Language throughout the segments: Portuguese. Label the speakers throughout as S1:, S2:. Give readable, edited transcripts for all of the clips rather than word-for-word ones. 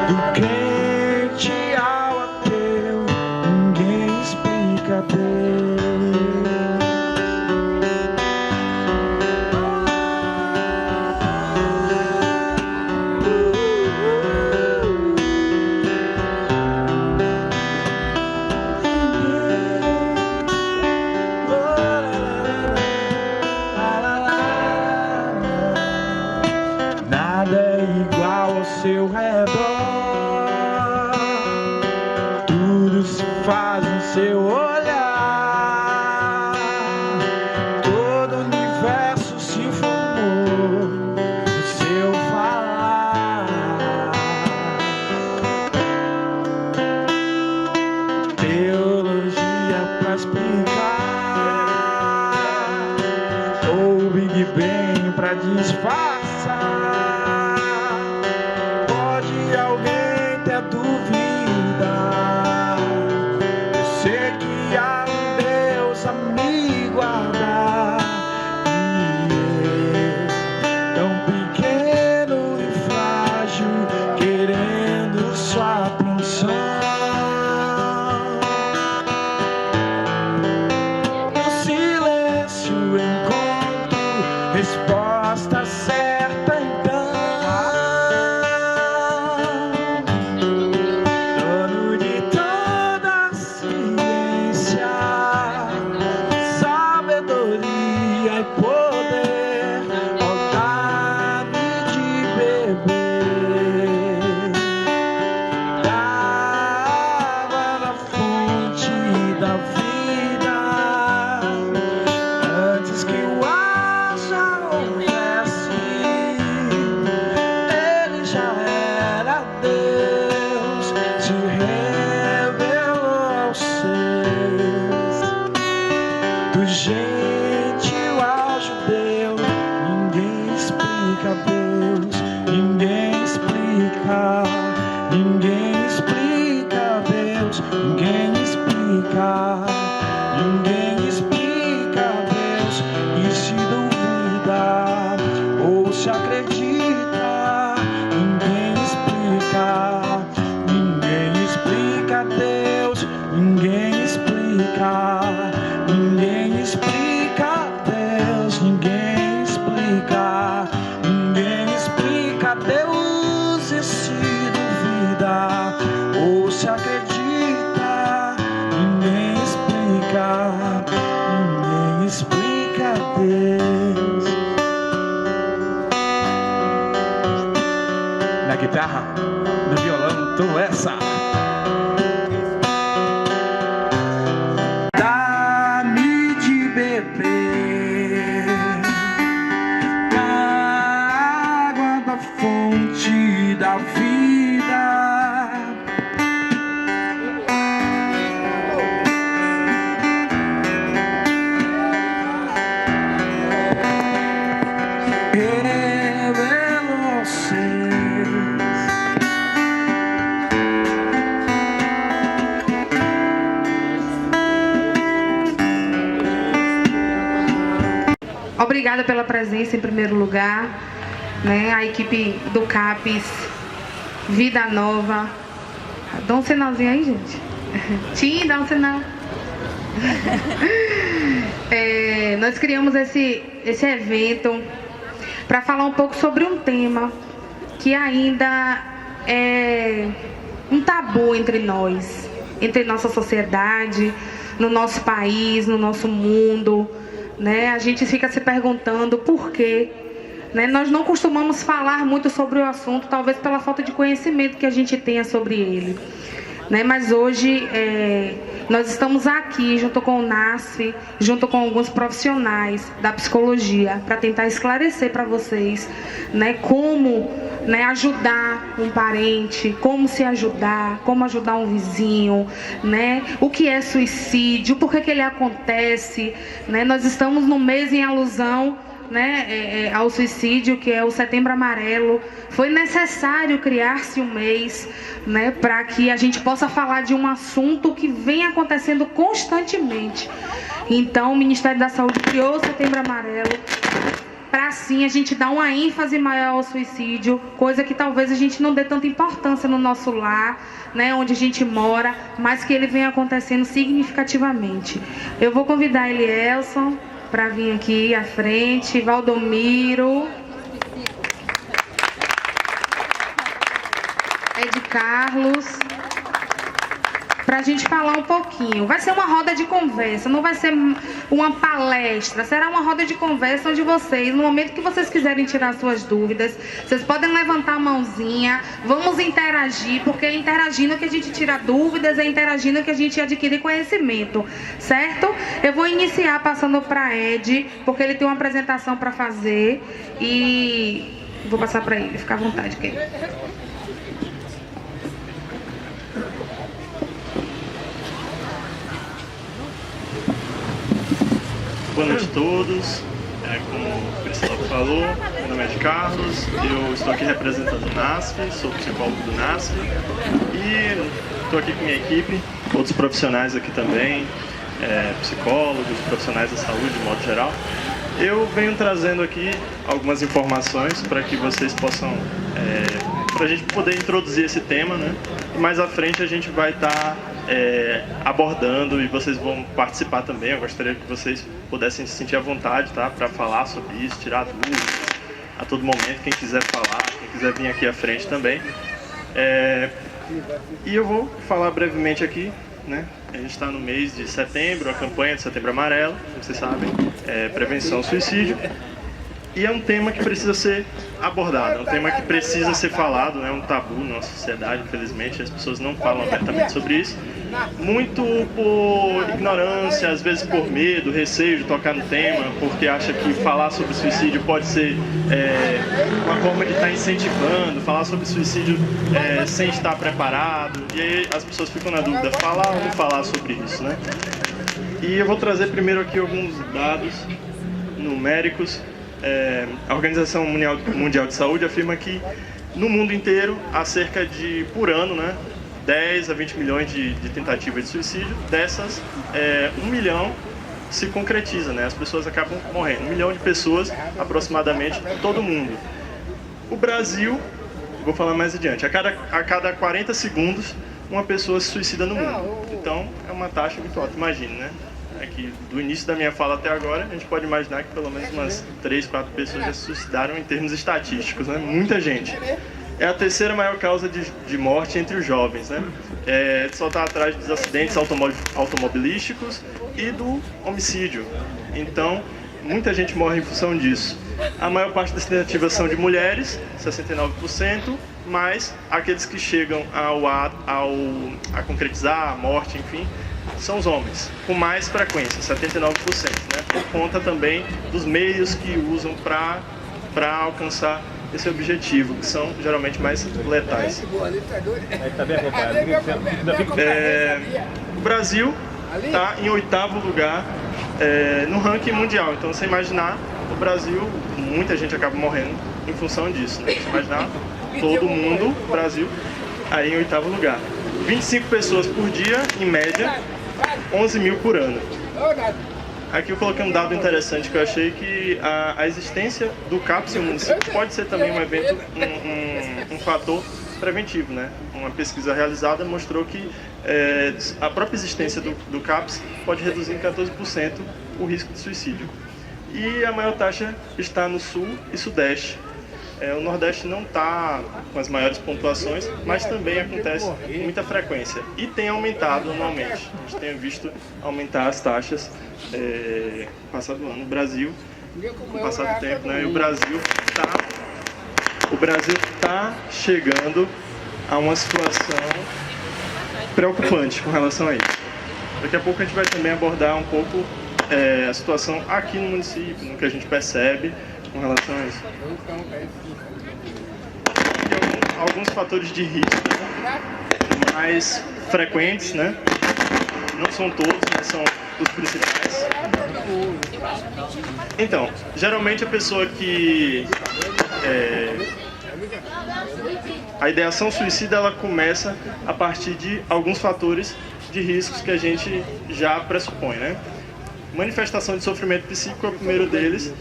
S1: Do crente ao ateu, ninguém explica Deus. Nada é igual ao seu redor, tudo se faz no seu olhar, todo o universo se formou no seu falar. Teologia pra explicar, ou Big Bang pra disfarçar. Pode alguém ter dúvida? Eu sei que há um Deus a me guardar, e eu, tão pequeno e frágil, querendo sua atenção. No silêncio encontro resposta certa, então. Dono de toda a ciência, sabedoria e poder, ó, dá-me de beber da água da fonte da vida, antes que o ar já houvesse, ele já era Deus, se revelou aos seus. Do gentil ao judeu, ninguém explica Deus, ninguém explica, ninguém explica Deus, ninguém explica, ninguém explica Deus. E se duvida ou se acredita, ninguém explica, ninguém explica Deus, ninguém explica, ninguém explica Deus, ninguém explica, ninguém explica Deus. E se duvida ou se acredita, ninguém explica, ninguém explica Deus. Na guitarra, no violão, tu essa. Dá-me de beber da água da fonte da vida, revelou aos seus.
S2: Obrigada pela presença em primeiro lugar, né? A equipe do CAPES, Vida Nova. Dá um sinalzinho aí, gente. Tim, dá um sinal. Nós criamos esse evento para falar um pouco sobre um tema que ainda é um tabu entre nós, entre nossa sociedade, no nosso país, no nosso mundo, né? A gente fica se perguntando por quê, né? Nós não costumamos falar muito sobre o assunto, talvez pela falta de conhecimento que a gente tenha sobre ele, né? Mas hoje nós estamos aqui junto com o NASF, junto com alguns profissionais da psicologia, para tentar esclarecer para vocês, né, como, né, ajudar um parente, como se ajudar, como ajudar um vizinho, né, o que é suicídio, por que ele acontece, né? Nós estamos no mês em alusão, né, ao suicídio, que é o Setembro Amarelo. Foi necessário criar-se um mês, né, para que a gente possa falar de um assunto que vem acontecendo constantemente. Então, o Ministério da Saúde criou o Setembro Amarelo para assim a gente dar uma ênfase maior ao suicídio, coisa que talvez a gente não dê tanta importância no nosso lar, né, onde a gente mora, mas que ele vem acontecendo significativamente. Eu vou convidar Elielson para vir aqui à frente, Valdomiro, Ed Carlos, para a gente falar um pouquinho. Vai ser uma roda de conversa, não vai ser uma palestra, será uma roda de conversa onde vocês, no momento que vocês quiserem tirar suas dúvidas, vocês podem levantar a mãozinha, vamos interagir, porque é interagindo que a gente tira dúvidas, é interagindo que a gente adquire conhecimento, certo? Eu vou iniciar passando para Ed, porque ele tem uma apresentação para fazer e vou passar para ele, fica à vontade, querido.
S3: Boa noite a todos. Como o Priscila falou, meu nome é Ed Carlos, eu estou aqui representando o NASF, sou psicólogo do NASF e estou aqui com minha equipe, outros profissionais aqui também, psicólogos, profissionais da saúde de modo geral. Eu venho trazendo aqui algumas informações para que vocês possam, para a gente poder introduzir esse tema, né? E mais à frente a gente vai estar abordando e vocês vão participar também. Eu gostaria que vocês pudessem se sentir à vontade, tá? Para falar sobre isso, tirar dúvidas a todo momento, quem quiser falar, quem quiser vir aqui à frente também. E eu vou falar brevemente aqui, né? A gente está no mês de setembro, a campanha de Setembro Amarelo, como vocês sabem, prevenção ao suicídio. E é um tema que precisa ser abordado, é um tema que precisa ser falado, é um tabu na nossa sociedade, infelizmente, as pessoas não falam abertamente sobre isso, muito por ignorância, às vezes por medo, receio de tocar no tema, porque acha que falar sobre suicídio pode ser uma forma de estar incentivando, falar sobre suicídio sem estar preparado, e aí as pessoas ficam na dúvida, falar ou não falar sobre isso, né? E eu vou trazer primeiro aqui alguns dados numéricos. A Organização Mundial de Saúde afirma que no mundo inteiro há cerca de, por ano, né, 10 a 20 milhões de tentativas de suicídio. Dessas, 1 milhão se concretiza, né? As pessoas acabam morrendo. 1 milhão de pessoas, aproximadamente, em todo o mundo. O Brasil, vou falar mais adiante, a cada 40 segundos uma pessoa se suicida no mundo. Então, é uma taxa muito alta, imagine, né? Aqui, do início da minha fala até agora, a gente pode imaginar que pelo menos umas 3, 4 pessoas já se suicidaram em termos estatísticos, né? Muita gente. É a terceira maior causa de morte entre os jovens, né? Só está atrás dos acidentes automobilísticos e do homicídio. Então, muita gente morre em função disso. A maior parte das tentativas são de mulheres, 69%, mas aqueles que chegam a concretizar a morte, enfim, são os homens, com mais frequência, 79%, né? Por conta também dos meios que usam para alcançar esse objetivo, que são geralmente mais letais. O Brasil está em 8º lugar no ranking mundial, então você imaginar o Brasil, muita gente acaba morrendo em função disso, né? Você imaginar todo mundo, Brasil, aí em 8º lugar. 25 pessoas por dia, em média, 11 mil por ano. Aqui eu coloquei um dado interessante que eu achei que a existência do CAPS em um município pode ser também um evento, um fator preventivo, né? Uma pesquisa realizada mostrou que a própria existência do CAPS pode reduzir em 14% o risco de suicídio. E a maior taxa está no Sul e Sudeste. O Nordeste não está com as maiores pontuações, mas também acontece com muita frequência. E tem aumentado anualmente. A gente tem visto aumentar as taxas no passado ano. No Brasil, no passado tempo, né? E o Brasil está chegando a uma situação preocupante com relação a isso. Daqui a pouco a gente vai também abordar um pouco a situação aqui no município, no que a gente percebe com relação a isso. E alguns fatores de risco mais frequentes, né? Não são todos, mas são os principais. Então, geralmente a pessoa que a ideação suicida, ela começa a partir de alguns fatores de riscos que a gente já pressupõe, né? Manifestação de sofrimento psíquico é o primeiro deles,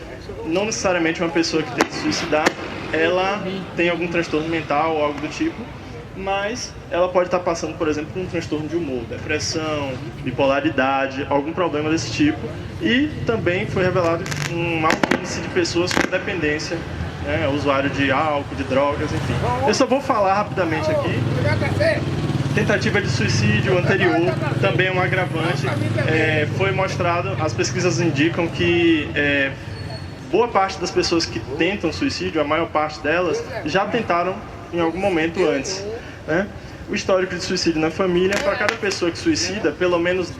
S3: não necessariamente uma pessoa que tem que se suicidar, ela tem algum transtorno mental ou algo do tipo, mas ela pode estar passando, por exemplo, por um transtorno de humor, depressão, bipolaridade, algum problema desse tipo. E também foi revelado um alto índice de pessoas com dependência, né, usuário de álcool, de drogas, enfim. Eu só vou falar rapidamente aqui. Tentativa de suicídio anterior, também é um agravante. Foi mostrado, as pesquisas indicam que boa parte das pessoas que tentam suicídio, a maior parte delas, já tentaram em algum momento antes, né? O histórico de suicídio na família, para cada pessoa que suicida, pelo menos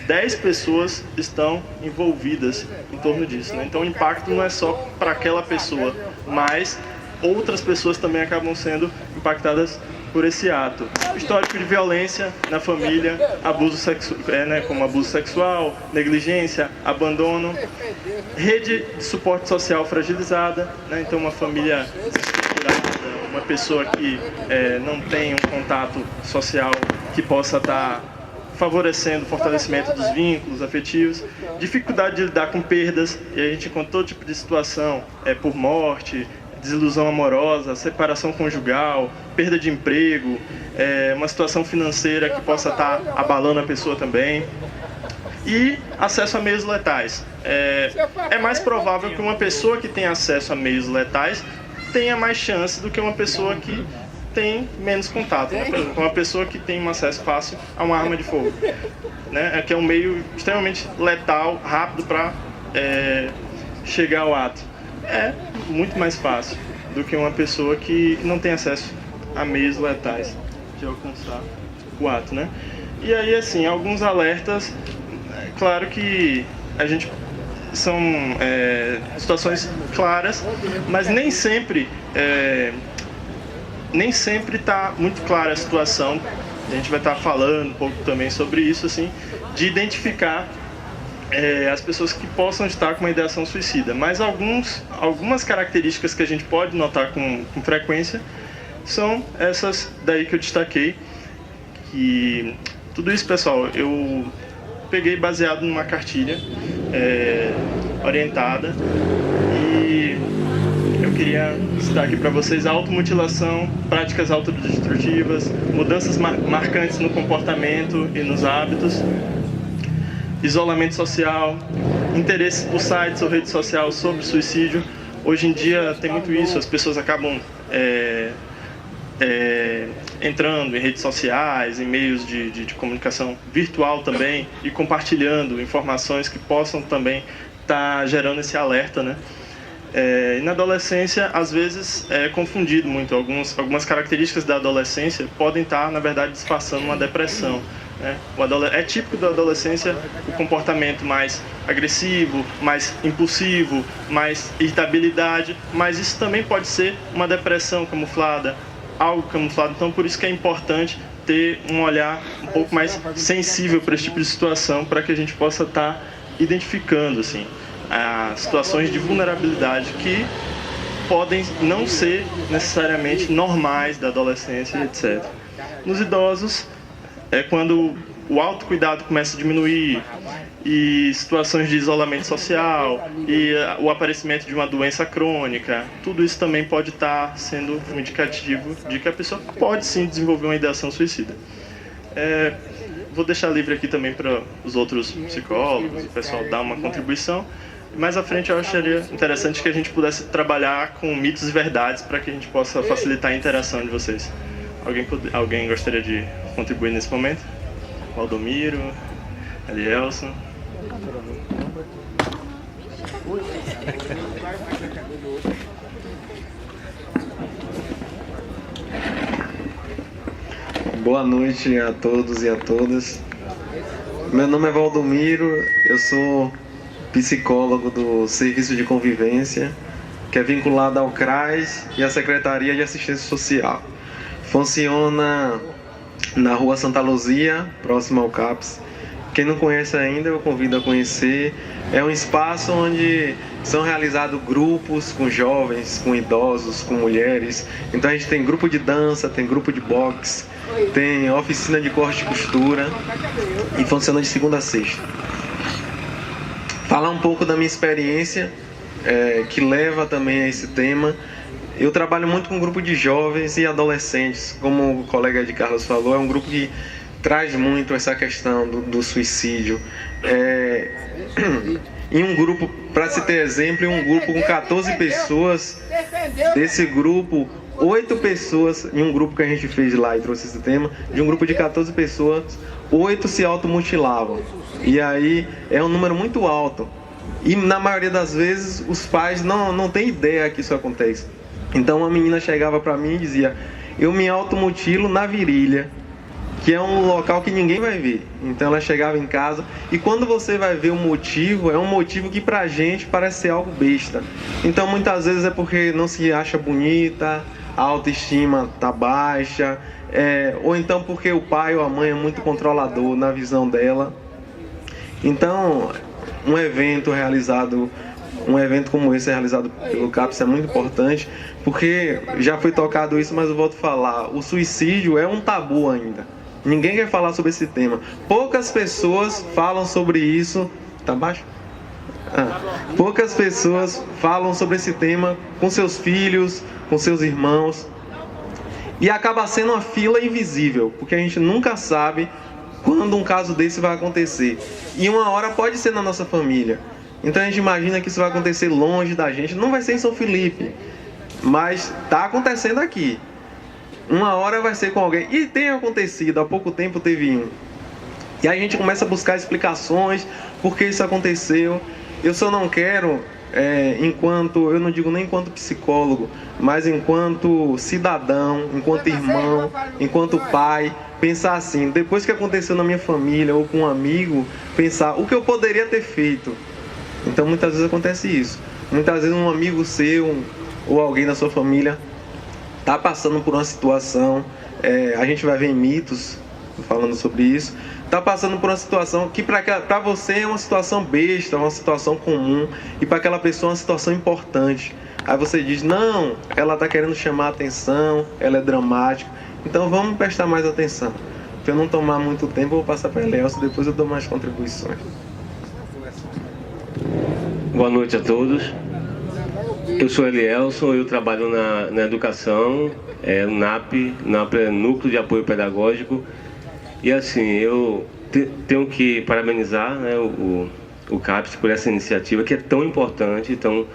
S3: 10 pessoas estão envolvidas em torno disso, né? Então o impacto não é só para aquela pessoa, mas outras pessoas também acabam sendo impactadas por esse ato. O histórico de violência na família, abuso sexual, como abuso sexual, negligência, abandono, rede de suporte social fragilizada, né? Então uma família desestruturada, uma pessoa que não tem um contato social que possa estar favorecendo o fortalecimento dos vínculos afetivos, dificuldade de lidar com perdas, e a gente encontra todo tipo de situação, por morte, desilusão amorosa, separação conjugal, perda de emprego, uma situação financeira que possa estar abalando a pessoa também. E acesso a meios letais. É mais provável que uma pessoa que tem acesso a meios letais tenha mais chance do que uma pessoa que tem menos contato, né? Por exemplo, uma pessoa que tem um acesso fácil a uma arma de fogo, né? Que é um meio extremamente letal, rápido para chegar ao ato. É muito mais fácil do que uma pessoa que não tem acesso a meios letais de alcançar o ato, né? E aí, assim, alguns alertas, claro que a gente são situações claras, mas nem sempre está muito clara a situação. A gente vai estar falando um pouco também sobre isso, assim, de identificar as pessoas que possam estar com uma ideação suicida. Mas algumas características que a gente pode notar com frequência são essas daí que eu destaquei. E tudo isso, pessoal, eu peguei baseado numa cartilha orientada, e eu queria citar aqui para vocês: a automutilação, práticas autodestrutivas, mudanças marcantes no comportamento e nos hábitos, isolamento social, interesse por sites ou rede social sobre suicídio. Hoje em dia tem muito isso, as pessoas acabam entrando em redes sociais, em meios de comunicação virtual também, e compartilhando informações que possam também estar gerando esse alerta, né? E na adolescência, às vezes, é confundido muito. Algumas características da adolescência podem estar, na verdade, disfarçando uma depressão, né? É típico da adolescência o comportamento mais agressivo, mais impulsivo, mais irritabilidade, mas isso também pode ser uma depressão camuflada, algo camuflado. Então, por isso que é importante ter um olhar um pouco mais sensível para esse tipo de situação, para que a gente possa estar identificando, assim, as situações de vulnerabilidade que podem não ser necessariamente normais da adolescência, etc. Nos idosos, é quando o autocuidado começa a diminuir, e situações de isolamento social, e o aparecimento de uma doença crônica. Tudo isso também pode estar sendo um indicativo de que a pessoa pode sim desenvolver uma ideação suicida. Vou deixar livre aqui também para os outros psicólogos, o pessoal dar uma contribuição. Mais à frente eu acharia interessante que a gente pudesse trabalhar com mitos e verdades, para que a gente possa facilitar a interação de vocês. Alguém gostaria de contribuir nesse momento? Valdomiro, Elielson.
S4: Boa noite a todos e a todas. Meu nome é Valdomiro, eu sou psicólogo do Serviço de Convivência, que é vinculado ao CRAS e à Secretaria de Assistência Social. Funciona na Rua Santa Luzia, próximo ao CAPS. Quem não conhece ainda, eu convido a conhecer. É um espaço onde são realizados grupos com jovens, com idosos, com mulheres. Então a gente tem grupo de dança, tem grupo de boxe, tem oficina de corte e costura, e funciona de segunda a sexta. Falar um pouco da minha experiência. que leva também a esse tema. Eu trabalho muito com um grupo de jovens e adolescentes, como o colega de Carlos falou, é um grupo que traz muito essa questão do suicídio. Em um grupo, para se ter exemplo, em um grupo com 14 pessoas, desse grupo, 8 pessoas, em um grupo que a gente fez lá e trouxe esse tema, de um grupo de 14 pessoas, 8 se automutilavam. E aí é um número muito alto. E na maioria das vezes os pais não têm ideia que isso acontece. Então uma menina chegava para mim e dizia: eu me automutilo na virilha, que é um local que ninguém vai ver. Então ela chegava em casa e quando você vai ver o motivo, é um motivo que pra gente parece ser algo besta. Então muitas vezes é porque não se acha bonita, a autoestima tá baixa, ou então porque o pai ou a mãe é muito controlador na visão dela. Então um evento como esse realizado pelo CAPS é muito importante, porque já foi tocado isso, mas eu volto a falar, o suicídio é um tabu ainda. Ninguém quer falar sobre esse tema. Poucas pessoas falam sobre isso. Tá baixo? Poucas pessoas falam sobre esse tema com seus filhos, com seus irmãos. E acaba sendo uma fila invisível, porque a gente nunca sabe quando um caso desse vai acontecer. E uma hora pode ser na nossa família. Então a gente imagina que isso vai acontecer longe da gente. Não vai ser em São Felipe, mas está acontecendo aqui. Uma hora vai ser com alguém. E tem acontecido, há pouco tempo teve um. E aí a gente começa a buscar explicações, por que isso aconteceu. Eu só não quero, eu não digo nem enquanto psicólogo, mas enquanto cidadão, enquanto irmão, enquanto pai, pensar assim, depois que aconteceu na minha família ou com um amigo, pensar o que eu poderia ter feito. Então muitas vezes acontece isso. Muitas vezes um amigo seu ou alguém da sua família está passando por uma situação, a gente vai ver em mitos falando sobre isso, está passando por uma situação que para você é uma situação besta, uma situação comum, e para aquela pessoa é uma situação importante. Aí você diz: não, ela está querendo chamar a atenção, ela é dramática, então vamos prestar mais atenção. Para eu não tomar muito tempo, eu vou passar para a Elielson, depois eu dou mais contribuições.
S5: Boa noite a todos. Eu sou Elielson, eu trabalho na educação, NAP é Núcleo de Apoio Pedagógico. E assim, eu tenho que parabenizar, né, o CAPS por essa iniciativa que é tão importante, tão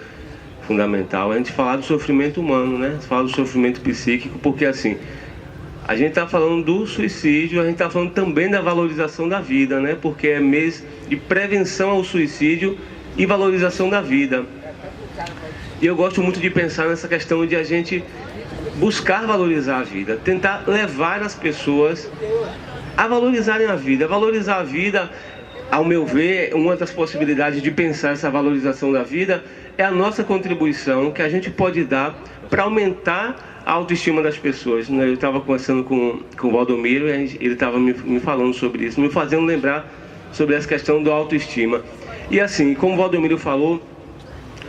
S5: fundamental. A gente falar do sofrimento humano, né? Falar do sofrimento psíquico, porque assim, a gente está falando do suicídio, a gente está falando também da valorização da vida, né? Porque é mês de prevenção ao suicídio e valorização da vida. E eu gosto muito de pensar nessa questão de a gente buscar valorizar a vida, tentar levar as pessoas a valorizarem a vida. Valorizar a vida, ao meu ver, uma das possibilidades de pensar essa valorização da vida é a nossa contribuição que a gente pode dar para aumentar a autoestima das pessoas. Eu estava conversando com o Valdomiro e ele estava me falando sobre isso, me fazendo lembrar sobre essa questão da autoestima. E assim, como o Valdomiro falou,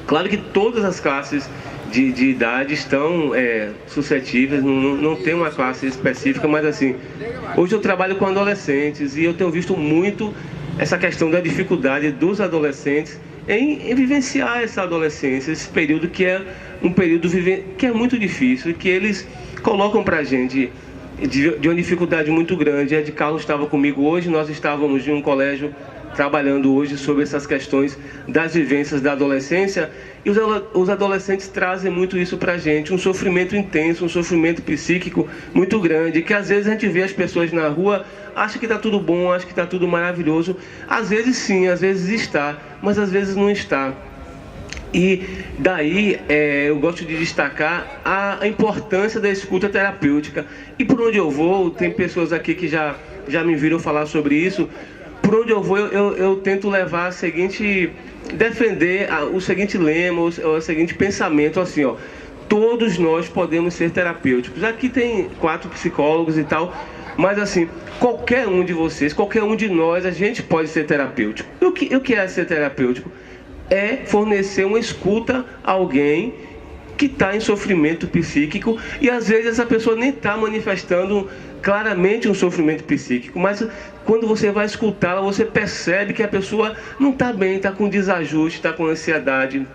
S5: claro que todas as classes de idade estão suscetíveis, não tem uma classe específica, mas assim, hoje eu trabalho com adolescentes e eu tenho visto muito essa questão da dificuldade dos adolescentes em vivenciar essa adolescência, esse período que é um período que é muito difícil, que eles colocam pra gente de uma dificuldade muito grande. A de Carlos estava comigo hoje, nós estávamos em um colégio trabalhando hoje sobre essas questões das vivências da adolescência, e os adolescentes trazem muito isso pra gente, um sofrimento intenso, um sofrimento psíquico muito grande, que às vezes a gente vê as pessoas na rua, acha que está tudo bom, acha que está tudo maravilhoso, às vezes sim, às vezes está, mas às vezes não está. E daí eu gosto de destacar a importância da escuta terapêutica. E por onde eu vou, tem pessoas aqui que já me viram falar sobre isso. Por onde eu vou, eu tento levar a seguinte, defender o seguinte lema, o seguinte pensamento, assim, ó: todos nós podemos ser terapêuticos. Aqui tem 4 psicólogos e tal, mas assim, qualquer um de vocês, qualquer um de nós, a gente pode ser terapêutico. O que é ser terapêutico? É fornecer uma escuta a alguém que está em sofrimento psíquico, e às vezes essa pessoa nem está manifestando claramente um sofrimento psíquico, mas quando você vai escutá-la, você percebe que a pessoa não está bem, está com desajuste, está com ansiedade,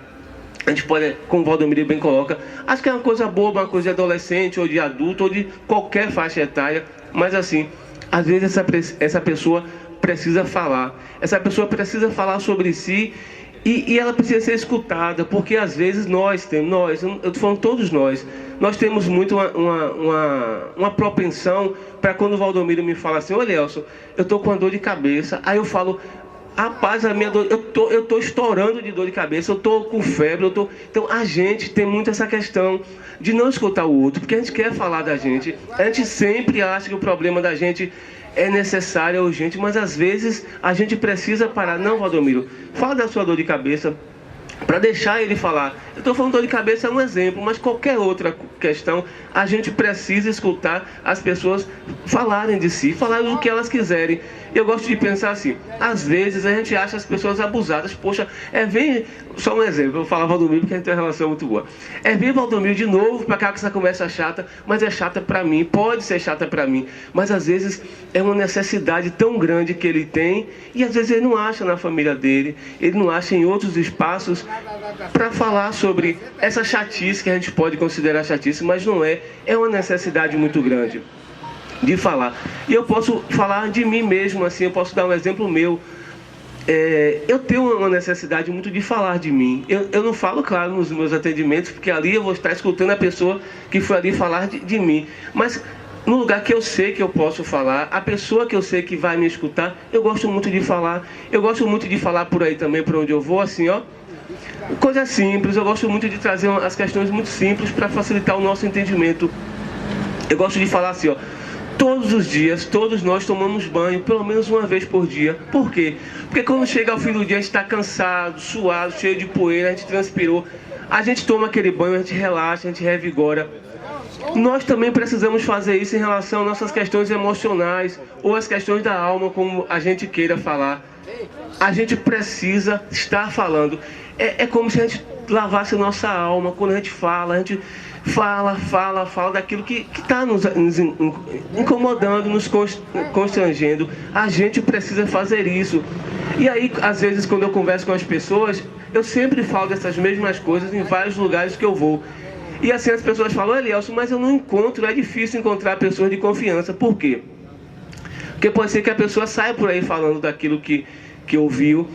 S5: A gente pode, como o Valdomiro bem coloca, acho que é uma coisa boa, uma coisa de adolescente, ou de adulto, ou de qualquer faixa etária, mas assim, às vezes essa pessoa precisa falar. Essa pessoa precisa falar sobre si e ela precisa ser escutada, porque às vezes eu estou falando todos nós temos muito uma propensão para quando o Valdomiro me fala assim: olha, Elson, eu estou com uma dor de cabeça, aí eu falo: rapaz, a minha dor, eu tô estourando de dor de cabeça, eu tô com febre, Então a gente tem muito essa questão de não escutar o outro, porque a gente quer falar da gente. A gente sempre acha que o problema da gente é necessário, é urgente, mas às vezes a gente precisa parar. Não, Valdomiro, fala da sua dor de cabeça, para deixar ele falar. Eu estou falando dor de cabeça é um exemplo, mas qualquer outra questão, a gente precisa escutar as pessoas falarem de si, falarem do que elas quiserem. Eu gosto de pensar assim, às vezes a gente acha as pessoas abusadas. Poxa, só um exemplo, eu vou falar Valdomiro porque a gente tem uma relação muito boa. Vir Valdomiro de novo para cá com essa conversa chata, mas é chata para mim, pode ser chata para mim, mas às vezes é uma necessidade tão grande que ele tem, e às vezes ele não acha na família dele, ele não acha em outros espaços para falar sobre essa chatice que a gente pode considerar chatice, mas não é uma necessidade muito grande de falar. E eu posso falar de mim mesmo, assim, eu posso dar um exemplo meu. Eu tenho uma necessidade muito de falar de mim. Eu não falo, claro, nos meus atendimentos, porque ali eu vou estar escutando a pessoa que foi ali falar de mim. Mas no lugar que eu sei que eu posso falar, a pessoa que eu sei que vai me escutar, eu gosto muito de falar. Eu gosto muito de falar por aí também, por onde eu vou, assim, ó. Coisa simples, eu gosto muito de trazer as questões muito simples para facilitar o nosso entendimento. Eu gosto de falar assim, ó. Todos os dias, todos nós tomamos banho, pelo menos uma vez por dia. Por quê? Porque quando chega ao fim do dia, a gente está cansado, suado, cheio de poeira, a gente transpirou. A gente toma aquele banho, a gente relaxa, a gente revigora. Nós também precisamos fazer isso em relação às nossas questões emocionais ou às questões da alma, como a gente queira falar. A gente precisa estar falando. É como se a gente lavasse a nossa alma. Quando a gente fala fala daquilo que está nos incomodando, nos constrangendo. A gente precisa fazer isso. E aí, às vezes, quando eu converso com as pessoas, eu sempre falo dessas mesmas coisas em vários lugares que eu vou. E assim as pessoas falam: Elielson, mas eu não encontro, é difícil encontrar pessoas de confiança. Por quê? Porque pode ser que a pessoa saia por aí falando daquilo que ouviu.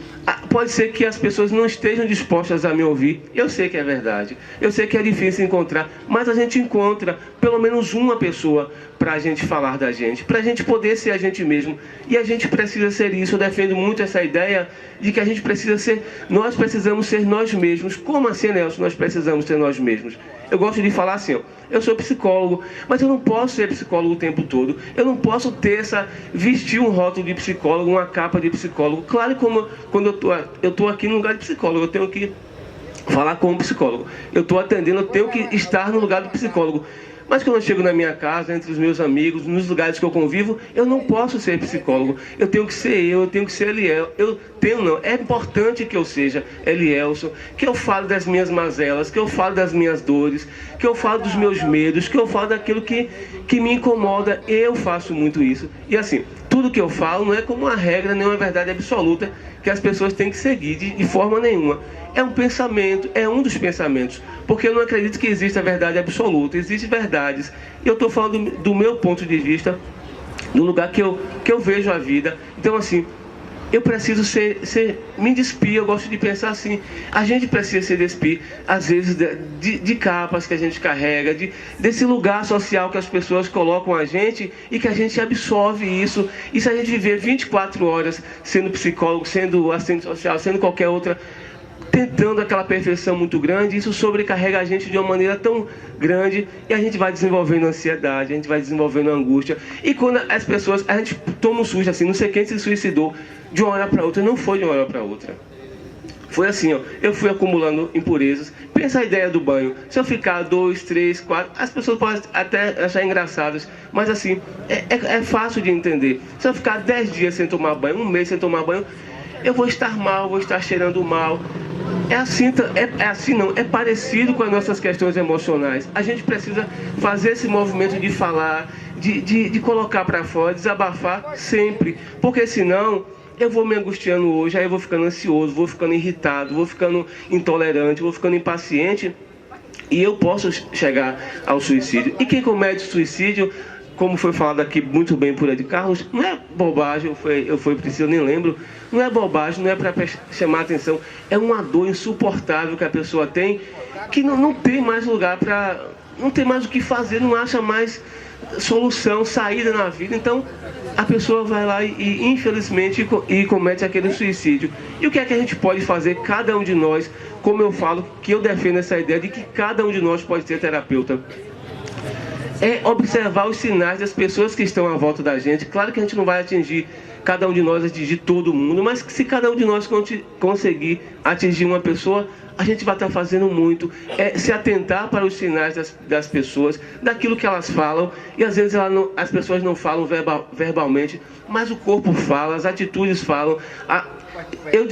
S5: Pode ser que as pessoas não estejam dispostas a me ouvir. Eu sei que é verdade. Eu sei que é difícil encontrar. Mas a gente encontra pelo menos uma pessoa para a gente falar da gente, para a gente poder ser a gente mesmo. E a gente precisa ser isso. Eu defendo muito essa ideia de que a gente precisa ser, nós precisamos ser nós mesmos. Como assim, Nelson, nós precisamos ser nós mesmos? Eu gosto de falar assim, ó, eu sou psicólogo, mas eu não posso ser psicólogo o tempo todo. Eu não posso vestir um rótulo de psicólogo, uma capa de psicólogo. Claro, como quando eu estou aqui no lugar de psicólogo, eu tenho que falar como psicólogo. Eu estou atendendo, eu tenho que estar no lugar do psicólogo. Mas quando eu chego na minha casa, entre os meus amigos, nos lugares que eu convivo, eu não posso ser psicólogo. Eu tenho que ser eu tenho que ser Eliel. É importante que eu seja Elielson, que eu falo das minhas mazelas, que eu falo das minhas dores, que eu falo dos meus medos, que eu falo daquilo que me incomoda. Eu faço muito isso. E assim, tudo que eu falo não é como uma regra, nem uma verdade absoluta que as pessoas têm que seguir de forma nenhuma. É um pensamento, é um dos pensamentos, porque eu não acredito que exista verdade absoluta, existem verdades. E eu estou falando do meu ponto de vista, do lugar que eu vejo a vida. Então assim, eu preciso me despir. Eu gosto de pensar assim, a gente precisa se despir, às vezes, de capas que a gente carrega, desse lugar social que as pessoas colocam a gente e que a gente absorve isso. E se a gente viver 24 horas sendo psicólogo, sendo assistente social, sendo qualquer outra, tentando aquela perfeição muito grande, isso sobrecarrega a gente de uma maneira tão grande, e a gente vai desenvolvendo ansiedade, a gente vai desenvolvendo angústia. E quando as pessoas, a gente toma um susto assim, não sei quem se suicidou de uma hora para outra. Não foi de uma hora para outra. Foi assim, ó, eu fui acumulando impurezas. Pensa a ideia do banho. Se eu ficar 2, 3, 4, as pessoas podem até achar engraçadas, mas assim, é fácil de entender. Se eu ficar 10 dias sem tomar banho, um mês sem tomar banho, eu vou estar mal, vou estar cheirando mal. É parecido com as nossas questões emocionais. A gente precisa fazer esse movimento de falar, de colocar para fora, desabafar sempre, porque senão eu vou me angustiando hoje, aí eu vou ficando ansioso, vou ficando irritado, vou ficando intolerante, vou ficando impaciente, e eu posso chegar ao suicídio. E quem comete suicídio, como foi falado aqui muito bem por Ed Carlos, não é bobagem, eu fui preciso, nem lembro, não é bobagem, não é para chamar atenção, é uma dor insuportável que a pessoa tem, que não tem mais lugar para, não tem mais o que fazer, não acha mais solução, saída na vida, então a pessoa vai lá e infelizmente comete aquele suicídio. E o que é que a gente pode fazer, cada um de nós, como eu falo, que eu defendo essa ideia de que cada um de nós pode ser terapeuta? É observar os sinais das pessoas que estão à volta da gente. Claro que a gente não vai atingir, cada um de nós atingir todo mundo, mas se cada um de nós conseguir atingir uma pessoa, a gente vai estar fazendo muito. É se atentar para os sinais das pessoas, daquilo que elas falam, e às vezes as pessoas não falam verbalmente, mas o corpo fala, as atitudes falam.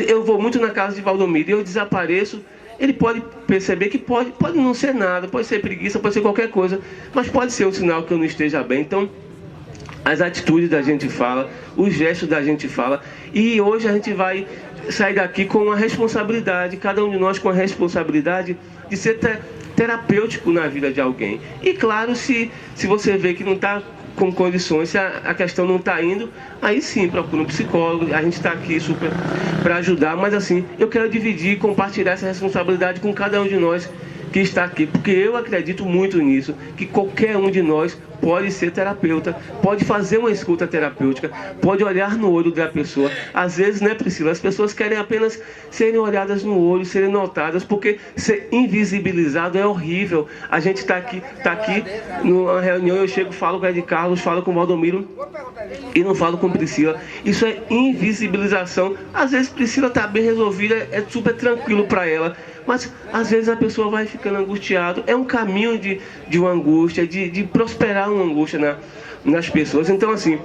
S5: Eu vou muito na casa de Valdomiro e eu desapareço. Ele pode perceber que pode não ser nada, pode ser preguiça, pode ser qualquer coisa, mas pode ser um sinal que eu não esteja bem. Então, as atitudes da gente fala, os gestos da gente fala, e hoje a gente vai sair daqui com uma responsabilidade, cada um de nós com a responsabilidade de ser terapêutico na vida de alguém. E claro, se você vê que não está com condições, se a questão não está indo, aí sim, procura um psicólogo, a gente está aqui super para ajudar, mas assim, eu quero dividir e compartilhar essa responsabilidade com cada um de nós que está aqui, porque eu acredito muito nisso, que qualquer um de nós pode ser terapeuta, pode fazer uma escuta terapêutica, pode olhar no olho da pessoa. Às vezes, né, Priscila, as pessoas querem apenas serem olhadas no olho, serem notadas, porque ser invisibilizado é horrível. A gente está aqui numa reunião, eu chego, falo com a Ed Carlos, falo com o Valdomiro e não falo com Priscila. Isso é invisibilização. Às vezes Priscila está bem resolvida, é super tranquilo para ela, mas às vezes a pessoa vai ficando angustiada. É um caminho de uma angústia, de prosperar uma angústia nas pessoas. Então, assim,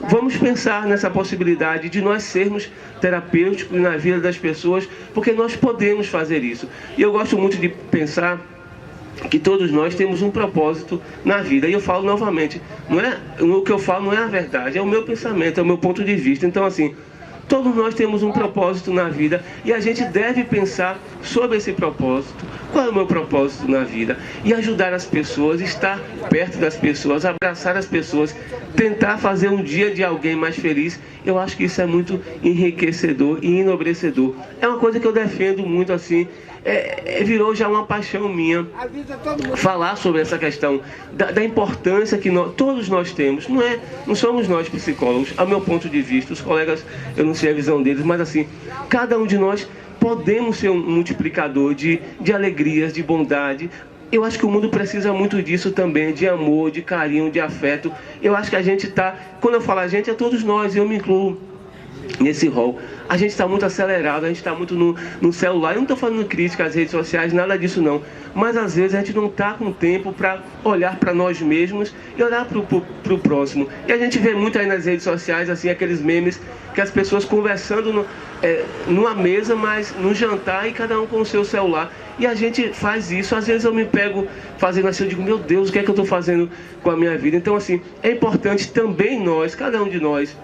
S5: vamos pensar nessa possibilidade de nós sermos terapêuticos na vida das pessoas, porque nós podemos fazer isso. E eu gosto muito de pensar que todos nós temos um propósito na vida. E eu falo novamente, o que eu falo não é a verdade, é o meu pensamento, é o meu ponto de vista. Então, assim, todos nós temos um propósito na vida e a gente deve pensar sobre esse propósito. Qual é o meu propósito na vida? E ajudar as pessoas, estar perto das pessoas, abraçar as pessoas, tentar fazer um dia de alguém mais feliz. Eu acho que isso é muito enriquecedor e enobrecedor. É uma coisa que eu defendo muito, assim, virou já uma paixão minha falar sobre essa questão da importância que todos nós temos. Não somos nós psicólogos, ao meu ponto de vista, os colegas, eu não sei a visão deles, mas assim, cada um de nós podemos ser um multiplicador de alegrias, de bondade. Eu acho que o mundo precisa muito disso também, de amor, de carinho, de afeto. Eu acho que a gente está, quando eu falo a gente, é todos nós, eu me incluo nesse rol. A gente está muito acelerado, a gente está muito no celular. Eu não estou falando crítica às redes sociais, nada disso não. Mas às vezes a gente não está com tempo para olhar para nós mesmos e olhar para o próximo. E a gente vê muito aí nas redes sociais, assim, aqueles memes que as pessoas conversando numa mesa, mas no jantar, e cada um com o seu celular. E a gente faz isso. Às vezes eu me pego fazendo assim, eu digo, meu Deus, o que é que eu estou fazendo com a minha vida? Então, assim, é importante também nós, cada um de nós,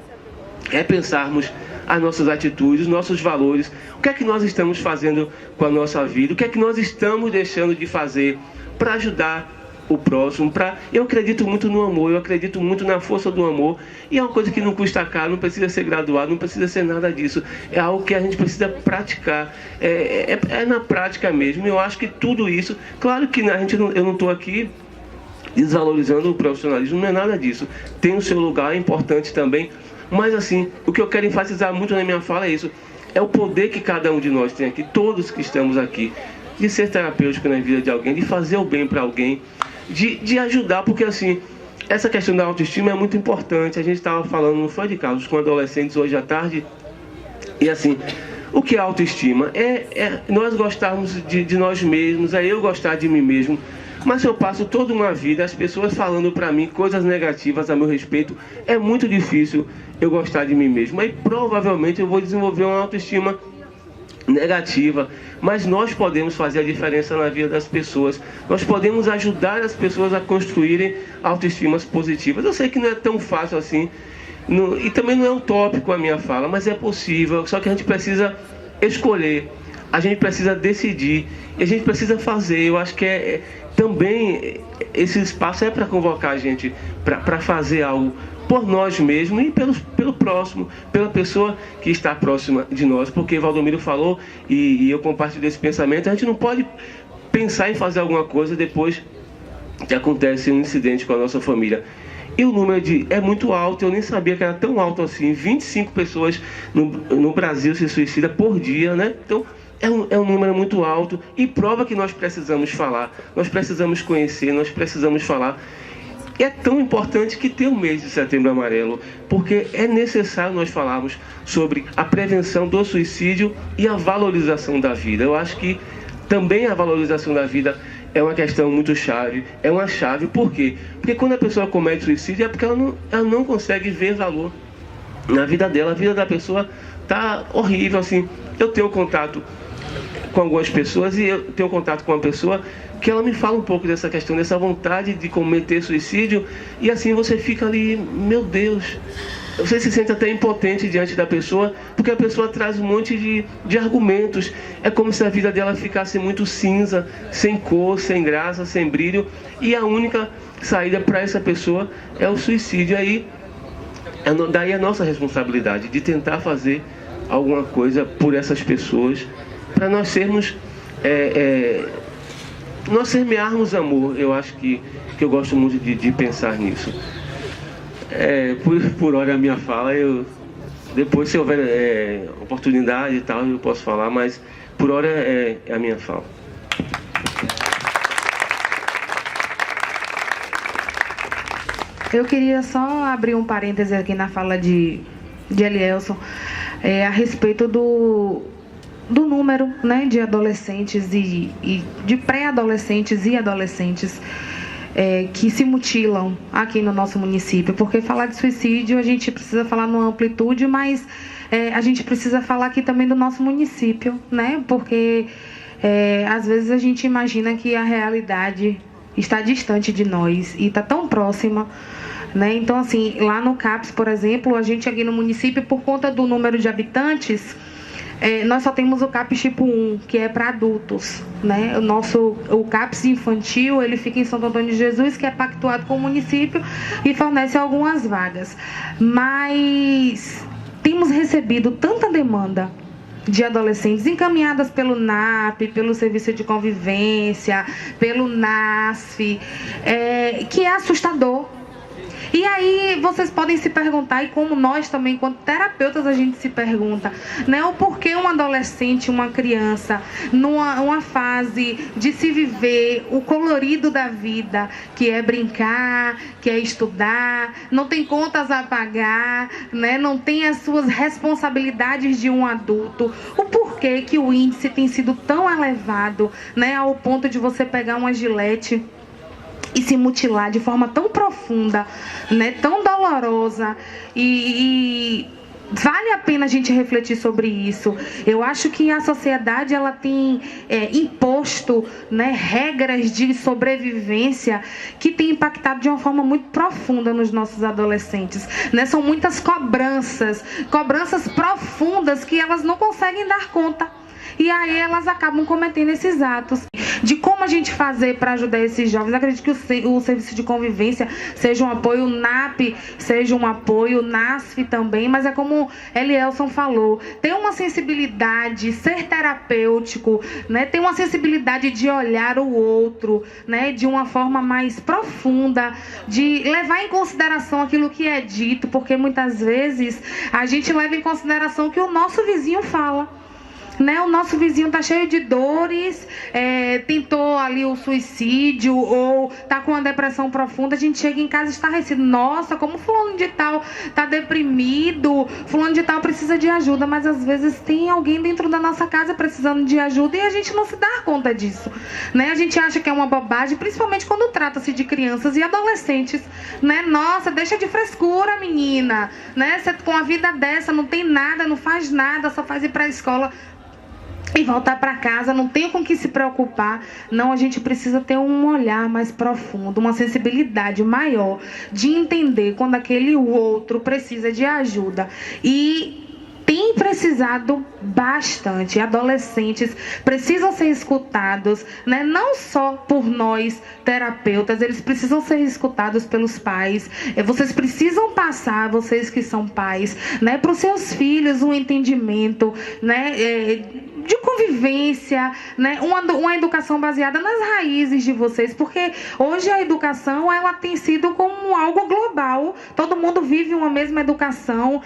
S5: pensarmos as nossas atitudes, os nossos valores, o que é que nós estamos fazendo com a nossa vida, o que é que nós estamos deixando de fazer para ajudar o próximo. Eu acredito muito no amor, eu acredito muito na força do amor, e é uma coisa que não custa caro, não precisa ser graduado, não precisa ser nada disso, é algo que a gente precisa praticar, é na prática mesmo. Eu acho que tudo isso, claro que eu não estou aqui desvalorizando o profissionalismo, não é nada disso, tem o seu lugar, é importante também. Mas assim, o que eu quero enfatizar muito na minha fala é isso. É o poder que cada um de nós tem aqui, todos que estamos aqui, de ser terapêutico na vida de alguém, de fazer o bem para alguém, de ajudar, porque assim, essa questão da autoestima é muito importante. A gente estava falando, não foi, de Carlos, com adolescentes hoje à tarde, e assim, o que é autoestima? É nós gostarmos de nós mesmos, é eu gostar de mim mesmo. Mas se eu passo toda uma vida, as pessoas falando para mim coisas negativas a meu respeito, é muito difícil eu gostar de mim mesmo. Aí provavelmente eu vou desenvolver uma autoestima negativa. Mas nós podemos fazer a diferença na vida das pessoas. Nós podemos ajudar as pessoas a construírem autoestimas positivas. Eu sei que não é tão fácil assim, E também não é utópico a minha fala, mas é possível, só que a gente precisa escolher, a gente precisa decidir, e a gente precisa fazer. Eu acho que também esse espaço é para convocar a gente para fazer algo por nós mesmos e pelo próximo, pela pessoa que está próxima de nós, porque Valdomiro falou, e eu compartilho desse pensamento, a gente não pode pensar em fazer alguma coisa depois que acontece um incidente com a nossa família. E o número é muito alto, eu nem sabia que era tão alto assim. 25 pessoas no Brasil se suicidam por dia, né? Então, é um número muito alto e prova que nós precisamos falar, nós precisamos conhecer, nós precisamos falar. E é tão importante que tem o mês de Setembro Amarelo, porque é necessário nós falarmos sobre a prevenção do suicídio e a valorização da vida. Eu acho que também a valorização da vida é uma questão muito chave, é uma chave. Por quê? Porque quando a pessoa comete suicídio é porque ela não consegue ver valor na vida dela. A vida da pessoa está horrível, assim. Eu tenho contato com algumas pessoas e eu tenho contato com uma pessoa que ela me fala um pouco dessa questão, dessa vontade de cometer suicídio, e assim você fica ali, meu Deus, você se sente até impotente diante da pessoa, porque a pessoa traz um monte de argumentos. É como se a vida dela ficasse muito cinza, sem cor, sem graça, sem brilho, e a única saída para essa pessoa é o suicídio. Aí, daí a nossa responsabilidade de tentar fazer alguma coisa por essas pessoas, para nós sermos, nós semearmos amor. Eu acho que eu gosto muito de pensar nisso. Por hora a minha fala, depois se houver oportunidade e tal, eu posso falar, mas por hora é a minha fala.
S2: Eu queria só abrir um parêntese aqui na fala de Elielson, a respeito do número, né, de adolescentes e de pré-adolescentes e adolescentes que se mutilam aqui no nosso município. Porque falar de suicídio a gente precisa falar numa amplitude, mas a gente precisa falar aqui também do nosso município, né? Porque às vezes a gente imagina que a realidade está distante de nós e está tão próxima, né? Então, assim, lá no CAPS, por exemplo, a gente aqui no município, por conta do número de habitantes, nós só temos o CAPS tipo 1, que é para adultos, né? O CAPS infantil, ele fica em Santo Antônio de Jesus, que é pactuado com o município e fornece algumas vagas. Mas temos recebido tanta demanda de adolescentes encaminhadas pelo NAP, pelo Serviço de Convivência, pelo NASF, que é assustador. E aí vocês podem se perguntar, e como nós também, enquanto terapeutas, a gente se pergunta, né, o porquê um adolescente, uma criança, numa fase de se viver o colorido da vida, que é brincar, que é estudar, não tem contas a pagar, né, não tem as suas responsabilidades de um adulto, o porquê que o índice tem sido tão elevado, né, ao ponto de você pegar uma gilete e se mutilar de forma tão profunda, né, tão dolorosa, e vale a pena a gente refletir sobre isso. Eu acho que a sociedade ela tem imposto, né, regras de sobrevivência que tem impactado de uma forma muito profunda nos nossos adolescentes, né? São muitas cobranças profundas que elas não conseguem dar conta. E aí elas acabam cometendo esses atos. De como a gente fazer para ajudar esses jovens. Eu acredito que o Serviço de Convivência seja um apoio, o NAP seja um apoio, o NASF também, mas é como Elielson falou, ter uma sensibilidade, ser terapêutico, né? Ter uma sensibilidade de olhar o outro, né? De uma forma mais profunda, de levar em consideração aquilo que é dito, porque muitas vezes a gente leva em consideração o que o nosso vizinho fala. Né? O nosso vizinho está cheio de dores, tentou ali o suicídio ou está com uma depressão profunda, a gente chega em casa estarrecido. Nossa, como fulano de tal está deprimido, fulano de tal precisa de ajuda, mas às vezes tem alguém dentro da nossa casa precisando de ajuda e a gente não se dá conta disso, né? A gente acha que é uma bobagem, principalmente quando trata-se de crianças e adolescentes, né? Nossa, deixa de frescura, menina, né? Você com a vida dessa não tem nada, não faz nada, só faz ir para a escola. e voltar para casa, não tenho com que se preocupar. Não, a gente precisa ter um olhar mais profundo, uma sensibilidade maior de entender quando aquele outro precisa de ajuda. E tem precisado bastante. Adolescentes precisam ser escutados, né? Não só por nós, terapeutas, eles precisam ser escutados pelos pais. Vocês precisam passar, vocês que são pais, né, para os seus filhos um entendimento, né, de convivência, né, uma educação baseada nas raízes de vocês, porque hoje a educação ela tem sido como algo global. Todo mundo vive uma mesma educação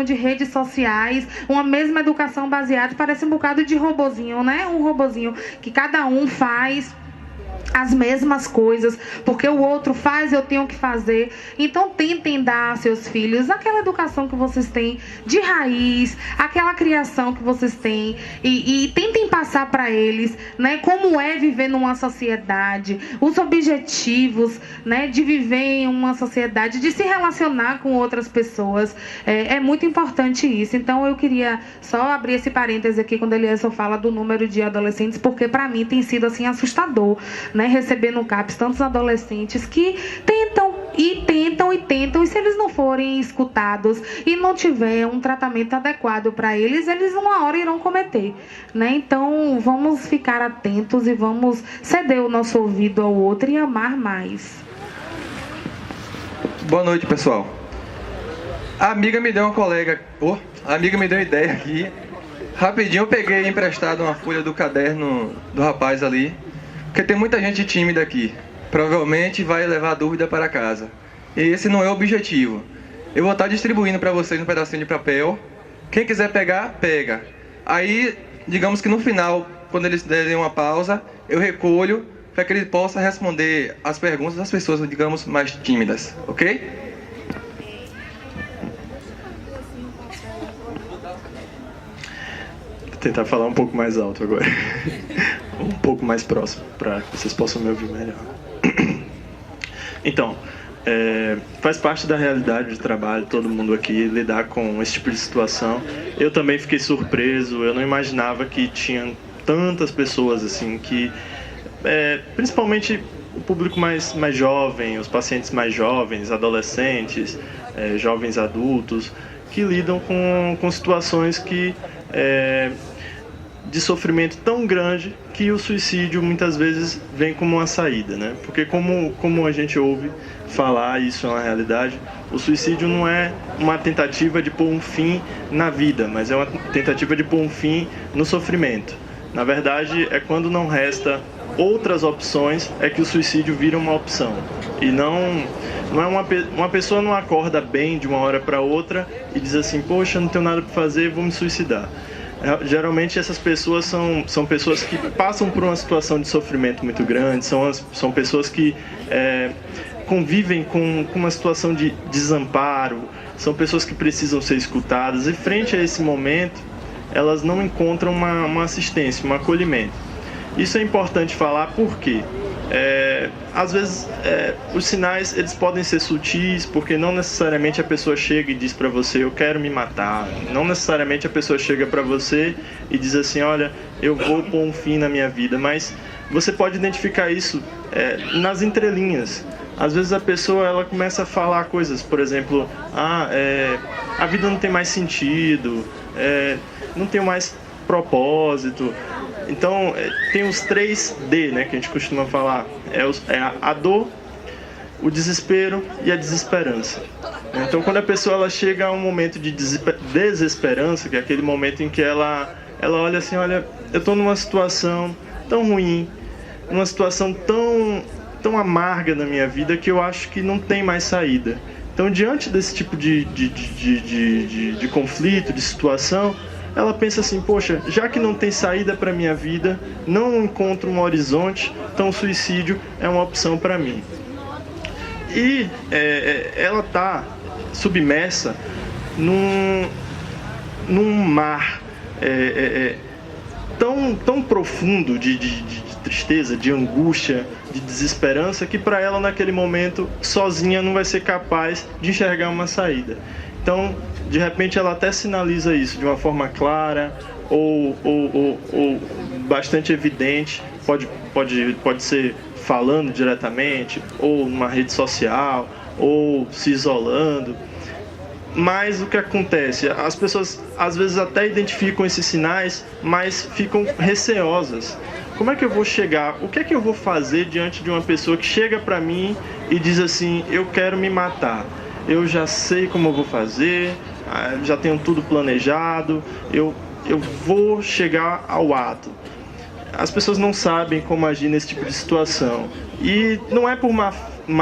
S2: de redes sociais, uma mesma educação baseada, parece um bocado de robozinho, né? Um robozinho que cada um faz as mesmas coisas, porque o outro faz, eu tenho que fazer. Então tentem dar aos seus filhos aquela educação que vocês têm de raiz, aquela criação que vocês têm, e tentem passar para eles, né, como é viver numa sociedade, os objetivos, né, de viver em uma sociedade, de se relacionar com outras pessoas. É muito importante isso. Então eu queria só abrir esse parêntese aqui quando ele só fala do número de adolescentes, porque para mim tem sido assim assustador, né, receber no CAPS tantos adolescentes que tentam, e se eles não forem escutados e não tiver um tratamento adequado para eles, eles uma hora irão cometer, né? Então vamos ficar atentos e vamos ceder o nosso ouvido ao outro e amar mais.
S6: Boa noite, pessoal. A amiga me deu uma ideia aqui. Rapidinho eu peguei emprestado uma folha do caderno do rapaz ali, porque tem muita gente tímida aqui. Provavelmente vai levar dúvida para casa. E esse não é o objetivo. Eu vou estar distribuindo para vocês um pedacinho de papel. Quem quiser pegar, pega. Aí, digamos que no final, quando eles derem uma pausa, eu recolho para que ele possa responder as perguntas das pessoas, digamos, mais tímidas. Ok?
S3: Vou tentar falar um pouco mais alto agora. Um pouco mais próximo, para que vocês possam me ouvir melhor. Então, faz parte da realidade de trabalho, todo mundo aqui, lidar com esse tipo de situação. Eu também fiquei surpreso, eu não imaginava que tinham tantas pessoas assim, que principalmente o público mais jovem, os pacientes mais jovens, adolescentes, jovens adultos, que lidam com situações que de sofrimento tão grande que o suicídio muitas vezes vem como uma saída, né? Porque como a gente ouve falar, isso é uma realidade, o suicídio não é uma tentativa de pôr um fim na vida, mas é uma tentativa de pôr um fim no sofrimento. Na verdade, é quando não resta outras opções, é que o suicídio vira uma opção. E não é uma pessoa não acorda bem de uma hora para outra e diz assim, poxa, não tenho nada para fazer, vou me suicidar. Geralmente essas pessoas são pessoas que passam por uma situação de sofrimento muito grande, são pessoas que convivem com uma situação de desamparo, são pessoas que precisam ser escutadas, e frente a esse momento elas não encontram uma assistência, um acolhimento. Isso é importante falar porque às vezes os sinais eles podem ser sutis, porque não necessariamente a pessoa chega e diz para você, eu quero me matar. Não necessariamente a pessoa chega para você e diz assim, olha, eu vou pôr um fim na minha vida, mas você pode identificar isso nas entrelinhas. Às vezes a pessoa ela começa a falar coisas, por exemplo, a vida não tem mais sentido, não tem mais propósito. Então, tem os 3D, né, que a gente costuma falar. A dor, o desespero e a desesperança. Então, quando a pessoa ela chega a um momento de desesperança, que é aquele momento em que ela olha assim, olha, eu estou numa situação tão ruim, numa situação tão amarga na minha vida, que eu acho que não tem mais saída. Então, diante desse tipo de conflito, de situação, ela pensa assim, poxa, já que não tem saída para minha vida, não encontro um horizonte, então o suicídio é uma opção para mim. E ela está submersa num mar tão profundo de tristeza, de angústia, de desesperança, que para ela naquele momento, sozinha, não vai ser capaz de enxergar uma saída. Então, de repente, ela até sinaliza isso de uma forma clara ou bastante evidente, pode ser falando diretamente, ou numa rede social, ou se isolando. Mas o que acontece? As pessoas às vezes até identificam esses sinais, mas ficam receosas. Como é que eu vou chegar? O que é que eu vou fazer diante de uma pessoa que chega para mim e diz assim: eu quero me matar, eu já sei como eu vou fazer, já tenho tudo planejado, eu vou chegar ao ato. As pessoas não sabem como agir nesse tipo de situação. E não é por má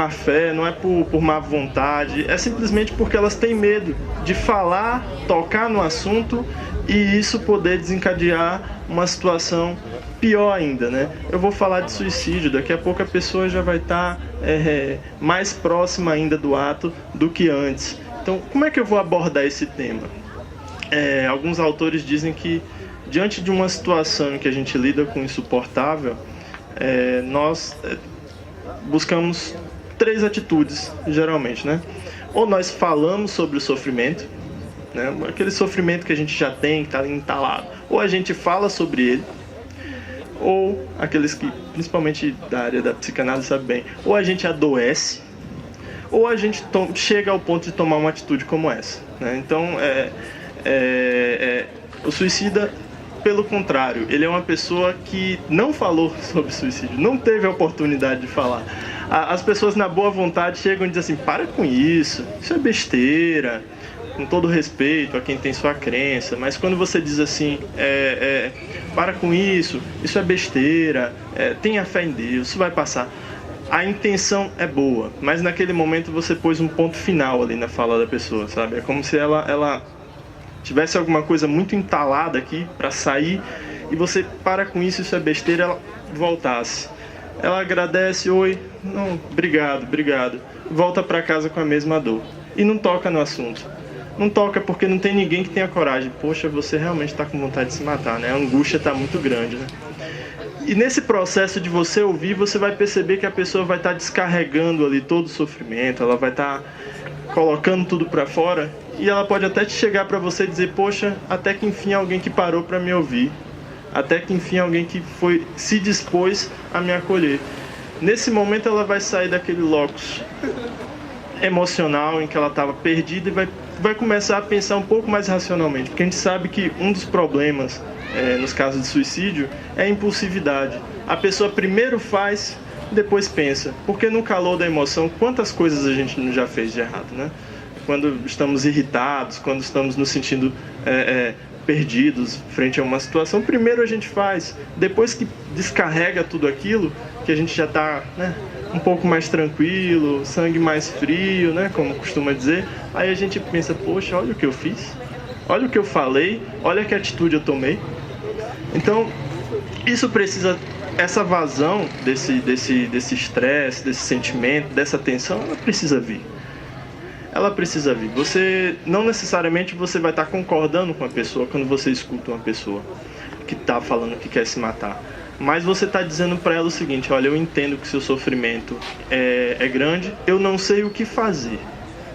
S3: fé, não é por má vontade, é simplesmente porque elas têm medo de falar, tocar no assunto e isso poder desencadear uma situação pior ainda, né? Eu vou falar de suicídio, daqui a pouco a pessoa já vai estar mais próxima ainda do ato do que antes. Então, como é que eu vou abordar esse tema? Alguns autores dizem que diante de uma situação em que a gente lida com o insuportável, nós buscamos 3 atitudes, geralmente, né? Ou nós falamos sobre o sofrimento, né? Aquele sofrimento que a gente já tem, que está entalado. Ou a gente fala sobre ele, ou aqueles que, principalmente da área da psicanálise, sabe bem, ou a gente adoece, ou a gente chega ao ponto de tomar uma atitude como essa, né? Então, o suicida, pelo contrário, ele é uma pessoa que não falou sobre suicídio, não teve a oportunidade de falar. As pessoas na boa vontade chegam e dizem assim: para com isso é besteira, com todo respeito a quem tem sua crença, mas quando você diz assim, para com isso é besteira, tenha fé em Deus, isso vai passar. A intenção é boa, mas naquele momento você pôs um ponto final ali na fala da pessoa, sabe? É como se ela tivesse alguma coisa muito entalada aqui para sair e você para com isso é besteira, ela voltasse. Ela agradece: oi, não, obrigado, volta para casa com a mesma dor e não toca no assunto. Não toca porque não tem ninguém que tenha coragem. Poxa, você realmente está com vontade de se matar, né? A angústia está muito grande, né? E nesse processo de você ouvir, você vai perceber que a pessoa vai estar descarregando ali todo o sofrimento, ela vai estar colocando tudo para fora e ela pode até chegar para você e dizer: poxa, até que enfim alguém que parou para me ouvir, até que enfim alguém que se dispôs a me acolher. Nesse momento ela vai sair daquele locus emocional em que ela estava perdida e vai começar a pensar um pouco mais racionalmente, porque a gente sabe que um dos problemas nos casos de suicídio é a impulsividade. A pessoa primeiro faz, depois pensa, porque no calor da emoção, quantas coisas a gente não já fez de errado, né? Quando estamos irritados, quando estamos nos sentindo perdidos frente a uma situação, primeiro a gente faz, depois que descarrega tudo aquilo, que a gente já está, né, um pouco mais tranquilo, sangue mais frio, né, como costuma dizer, aí a gente pensa: poxa, olha o que eu fiz, olha o que eu falei, olha que atitude eu tomei. Então, isso precisa, essa vazão desse estresse, desse sentimento, dessa tensão, ela precisa vir. Ela precisa vir. Você, não necessariamente você vai estar concordando com a pessoa quando você escuta uma pessoa que está falando que quer se matar. Mas você está dizendo para ela o seguinte: olha, eu entendo que seu sofrimento é grande, eu não sei o que fazer,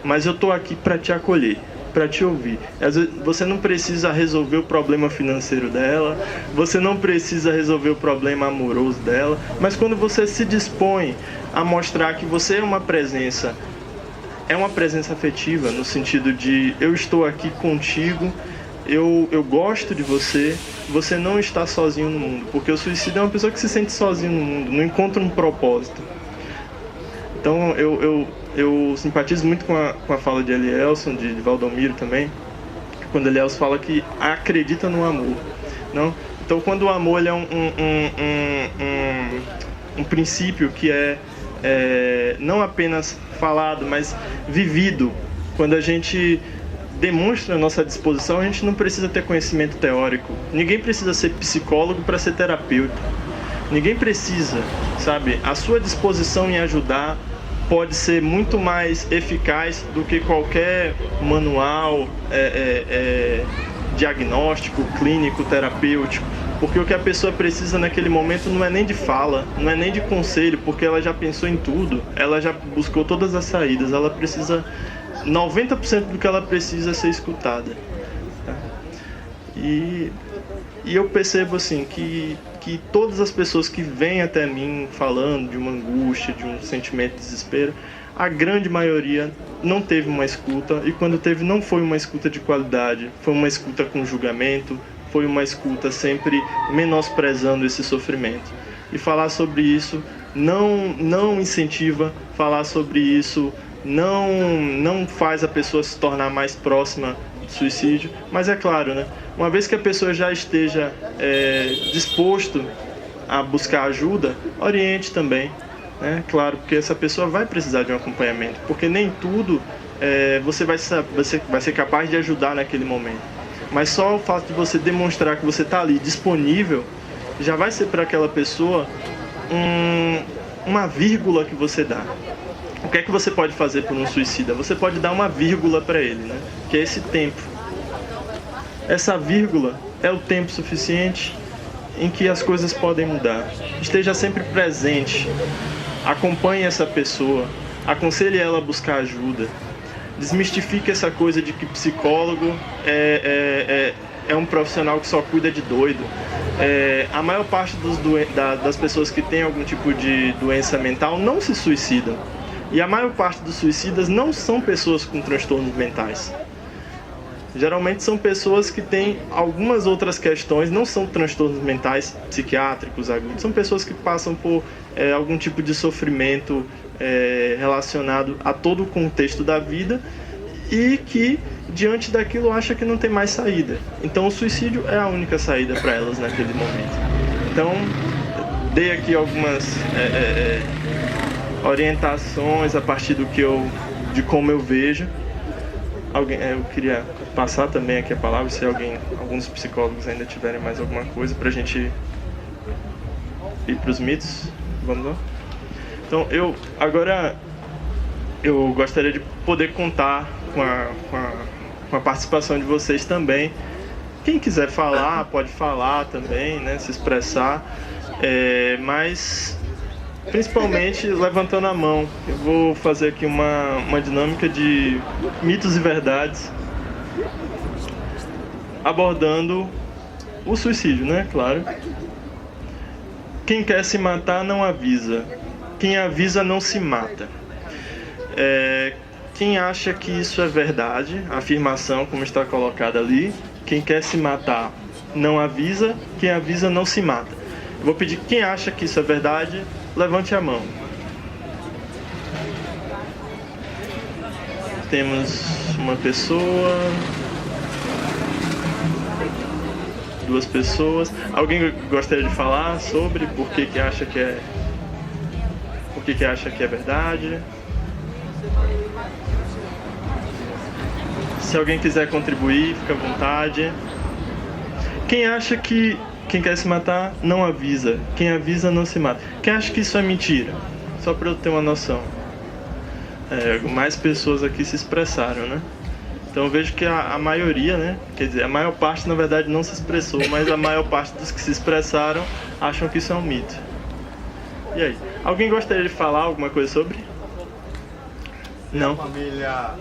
S3: mas eu estou aqui para te acolher, para te ouvir. Às vezes você não precisa resolver o problema financeiro dela, você não precisa resolver o problema amoroso dela, mas quando você se dispõe a mostrar que você é uma presença afetiva, no sentido de: eu estou aqui contigo, eu gosto de você, você não está sozinho no mundo, porque o suicídio é uma pessoa que se sente sozinho no mundo, não encontra um propósito. Então eu simpatizo muito com a fala de Elielson, de Valdomiro também, quando Elielson fala que acredita no amor, não? Então, quando o amor ele é um princípio que não apenas falado, mas vivido, quando a gente demonstra a nossa disposição, a gente não precisa ter conhecimento teórico. Ninguém precisa ser psicólogo para ser terapeuta. Ninguém precisa, sabe? A sua disposição em ajudar pode ser muito mais eficaz do que qualquer manual diagnóstico, clínico, terapêutico. Porque o que a pessoa precisa naquele momento não é nem de fala, não é nem de conselho, porque ela já pensou em tudo, ela já buscou todas as saídas, ela precisa, 90% do que ela precisa é ser escutada. Tá? E eu percebo assim que todas as pessoas que vêm até mim falando de uma angústia, de um sentimento de desespero, a grande maioria não teve uma escuta, e quando teve não foi uma escuta de qualidade, foi uma escuta com julgamento, foi uma escuta sempre menosprezando esse sofrimento. E falar sobre isso não incentiva, falar sobre isso não faz a pessoa se tornar mais próxima do suicídio, mas é claro, né? Uma vez que a pessoa já esteja disposto a buscar ajuda, oriente também, né? Claro, porque essa pessoa vai precisar de um acompanhamento, porque nem tudo você vai ser capaz de ajudar naquele momento. Mas só o fato de você demonstrar que você está ali disponível, já vai ser para aquela pessoa uma vírgula que você dá. O que é que você pode fazer por um suicida? Você pode dar uma vírgula para ele, né? Que é esse tempo. Essa vírgula é o tempo suficiente em que as coisas podem mudar. Esteja sempre presente. Acompanhe essa pessoa. Aconselhe ela a buscar ajuda. Desmistifique essa coisa de que psicólogo é um profissional que só cuida de doido. A maior parte das pessoas que têm algum tipo de doença mental não se suicidam. E a maior parte dos suicidas não são pessoas com transtornos mentais. Geralmente são pessoas que têm algumas outras questões, não são transtornos mentais psiquiátricos agudos, são pessoas que passam por algum tipo de sofrimento relacionado a todo o contexto da vida e que, diante daquilo, acha que não tem mais saída. Então o suicídio é a única saída para elas naquele momento. Então, dei aqui algumas orientações a partir de como eu vejo. Eu queria passar também aqui a palavra, se alguns psicólogos ainda tiverem mais alguma coisa para a gente ir para os mitos. Vamos lá? Então, eu gostaria de poder contar com a participação de vocês também. Quem quiser falar, pode falar também, né, se expressar, mas principalmente levantando a mão. Eu vou fazer aqui uma dinâmica de mitos e verdades, abordando o suicídio, né, claro. Quem quer se matar não avisa. Quem avisa não se mata. Quem acha que isso é verdade, a afirmação como está colocada ali, quem quer se matar não avisa, quem avisa não se mata. Eu vou pedir quem acha que isso é verdade, levante a mão. Temos uma pessoa, duas pessoas. Alguém gostaria de falar sobre por que acha que é verdade? Se alguém quiser contribuir, fica à vontade. Quem acha que quem quer se matar não avisa, quem avisa não se mata? Quem acha que isso é mentira? Só para eu ter uma noção. Mais pessoas aqui se expressaram, né? Então eu vejo que a maioria, né? Quer dizer, a maior parte na verdade não se expressou, mas a maior parte dos que se expressaram acham que isso é um mito. E aí? Alguém gostaria de falar alguma coisa sobre? Não?
S7: A família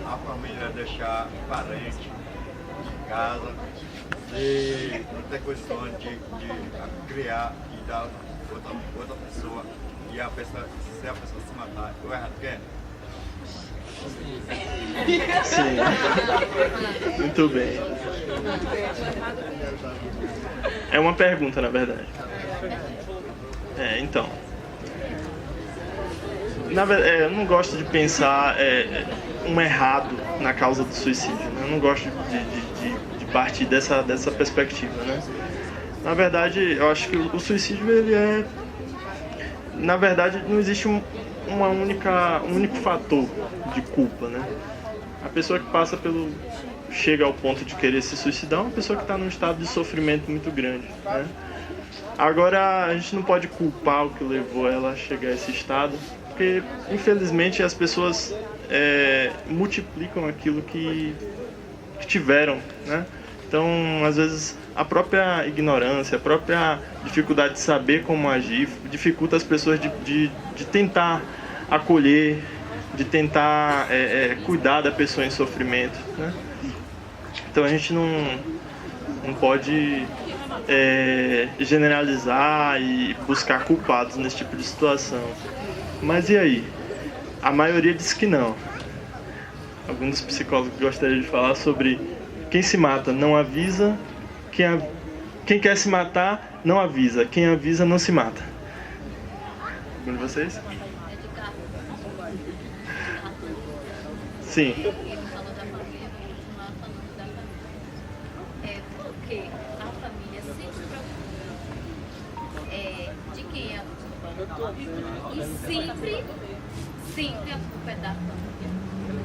S7: deixar parente em casa e não ter condições de criar e dar outra pessoa e se a pessoa se matar, o errado que é?
S3: Sim. Muito bem. É uma pergunta, na verdade. Então. Na verdade, eu não gosto de pensar um errado na causa do suicídio, né? Eu não gosto de partir dessa perspectiva, né? Na verdade, eu acho que o suicídio, ele na verdade, não existe um único fator de culpa, né? A pessoa que chega ao ponto de querer se suicidar é uma pessoa que está num estado de sofrimento muito grande, né? Agora, a gente não pode culpar o que levou ela a chegar a esse estado, porque, infelizmente, as pessoas multiplicam aquilo que tiveram, né? Então, às vezes, a própria ignorância, a própria dificuldade de saber como agir, dificulta as pessoas de tentar acolher, de tentar cuidar da pessoa em sofrimento, né? Então a gente não pode generalizar e buscar culpados nesse tipo de situação. Mas e aí? A maioria diz que não. Alguns dos psicólogos gostariam de falar sobre quem se mata não avisa, quem quer se matar não avisa, quem avisa não se mata. Algum de vocês? Sim.
S8: Porque a família sempre se preocupa de quem é a culpa. E sempre a culpa é da família.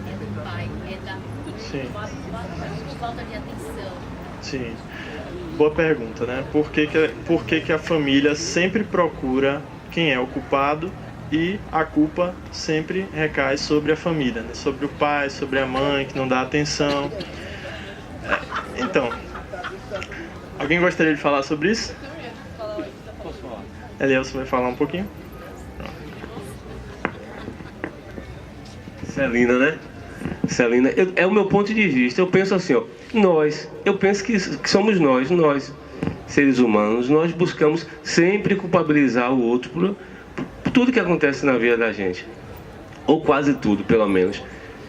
S8: É do pai, é da
S3: Sim.
S8: por falta de atenção.
S3: Sim. Boa pergunta, né? Por que a família sempre procura quem é o culpado e a culpa sempre recai sobre a família, né? Sobre o pai, sobre a mãe que não dá atenção. Então, alguém gostaria de falar sobre isso? Posso falar? Elielson vai falar um pouquinho?
S5: Celina, né? Celina, é o meu ponto de vista. Eu penso assim, ó, eu penso que somos nós, seres humanos, nós buscamos sempre culpabilizar o outro por tudo que acontece na vida da gente. Ou quase tudo, pelo menos.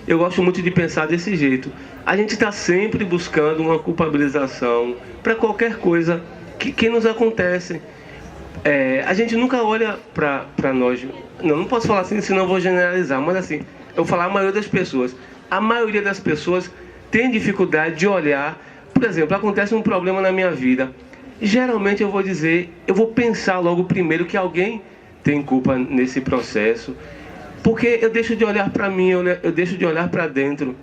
S5: Eu gosto muito de pensar desse jeito. A gente está sempre buscando uma culpabilização para qualquer coisa que nos acontece. A gente nunca olha para nós. Não posso falar assim, senão eu vou generalizar, mas assim, eu vou falar a maioria das pessoas. A maioria das pessoas tem dificuldade de olhar. Por exemplo, acontece um problema na minha vida. Geralmente eu vou pensar logo primeiro que alguém tem culpa nesse processo. Porque eu deixo de olhar para mim, eu deixo de olhar para dentro.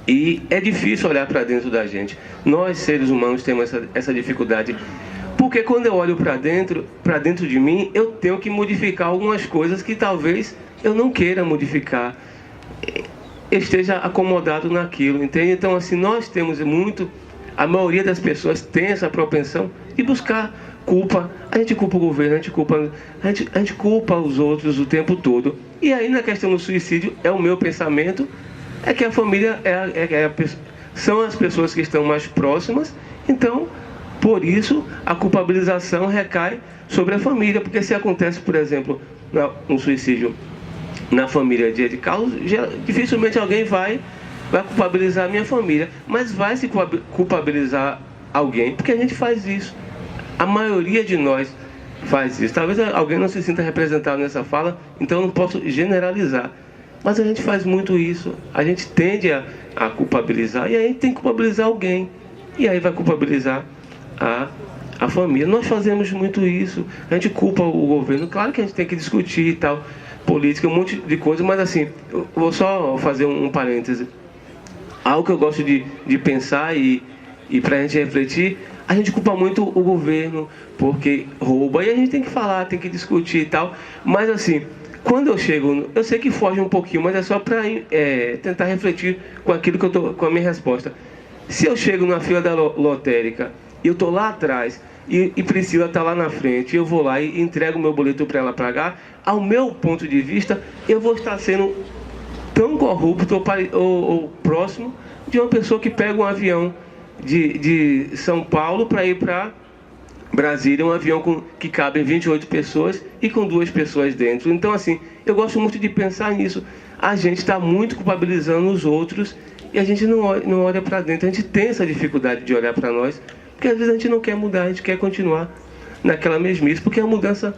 S5: E é difícil olhar para dentro da gente. Nós, seres humanos, temos essa dificuldade. Porque quando eu olho para dentro de mim, eu tenho que modificar algumas coisas que talvez eu não queira modificar. Esteja acomodado naquilo, entende? Então, assim, nós temos a maioria das pessoas tem essa propensão de buscar culpa. A gente culpa o governo, a gente culpa os outros o tempo todo. E aí, na questão do suicídio, o meu pensamento é que a família são as pessoas que estão mais próximas. Então, por isso, a culpabilização recai sobre a família. Porque se acontece, por exemplo, um suicídio na família de Carlos, dificilmente alguém vai culpabilizar a minha família, mas vai se culpabilizar alguém, porque a gente faz isso. A maioria de nós faz isso. Talvez alguém não se sinta representado nessa fala, então eu não posso generalizar, mas a gente faz muito isso. A gente tende a culpabilizar, e aí a gente tem que culpabilizar alguém, e aí vai culpabilizar a família. Nós fazemos muito isso. A gente culpa o governo. Claro que a gente tem que discutir e tal, política, um monte de coisa, mas assim, eu vou só fazer um parêntese. Algo que eu gosto de pensar e pra gente refletir, a gente culpa muito o governo porque rouba, e a gente tem que falar, tem que discutir e tal, mas assim, quando eu chego, eu sei que foge um pouquinho, mas é só para tentar refletir com aquilo que eu tô, com a minha resposta. Se eu chego na fila da lotérica e eu tô lá atrás e Priscila tá lá na frente, eu vou lá e entrego o meu boleto para ela pagar, ao meu ponto de vista, eu vou estar sendo tão corrupto ou próximo de uma pessoa que pega um avião de São Paulo para ir para Brasília, um avião que cabem 28 pessoas e com 2 pessoas dentro. Então, assim, eu gosto muito de pensar nisso. A gente está muito culpabilizando os outros e a gente não olha para dentro. A gente tem essa dificuldade de olhar para nós, porque às vezes a gente não quer mudar, a gente quer continuar naquela mesmice, porque a mudança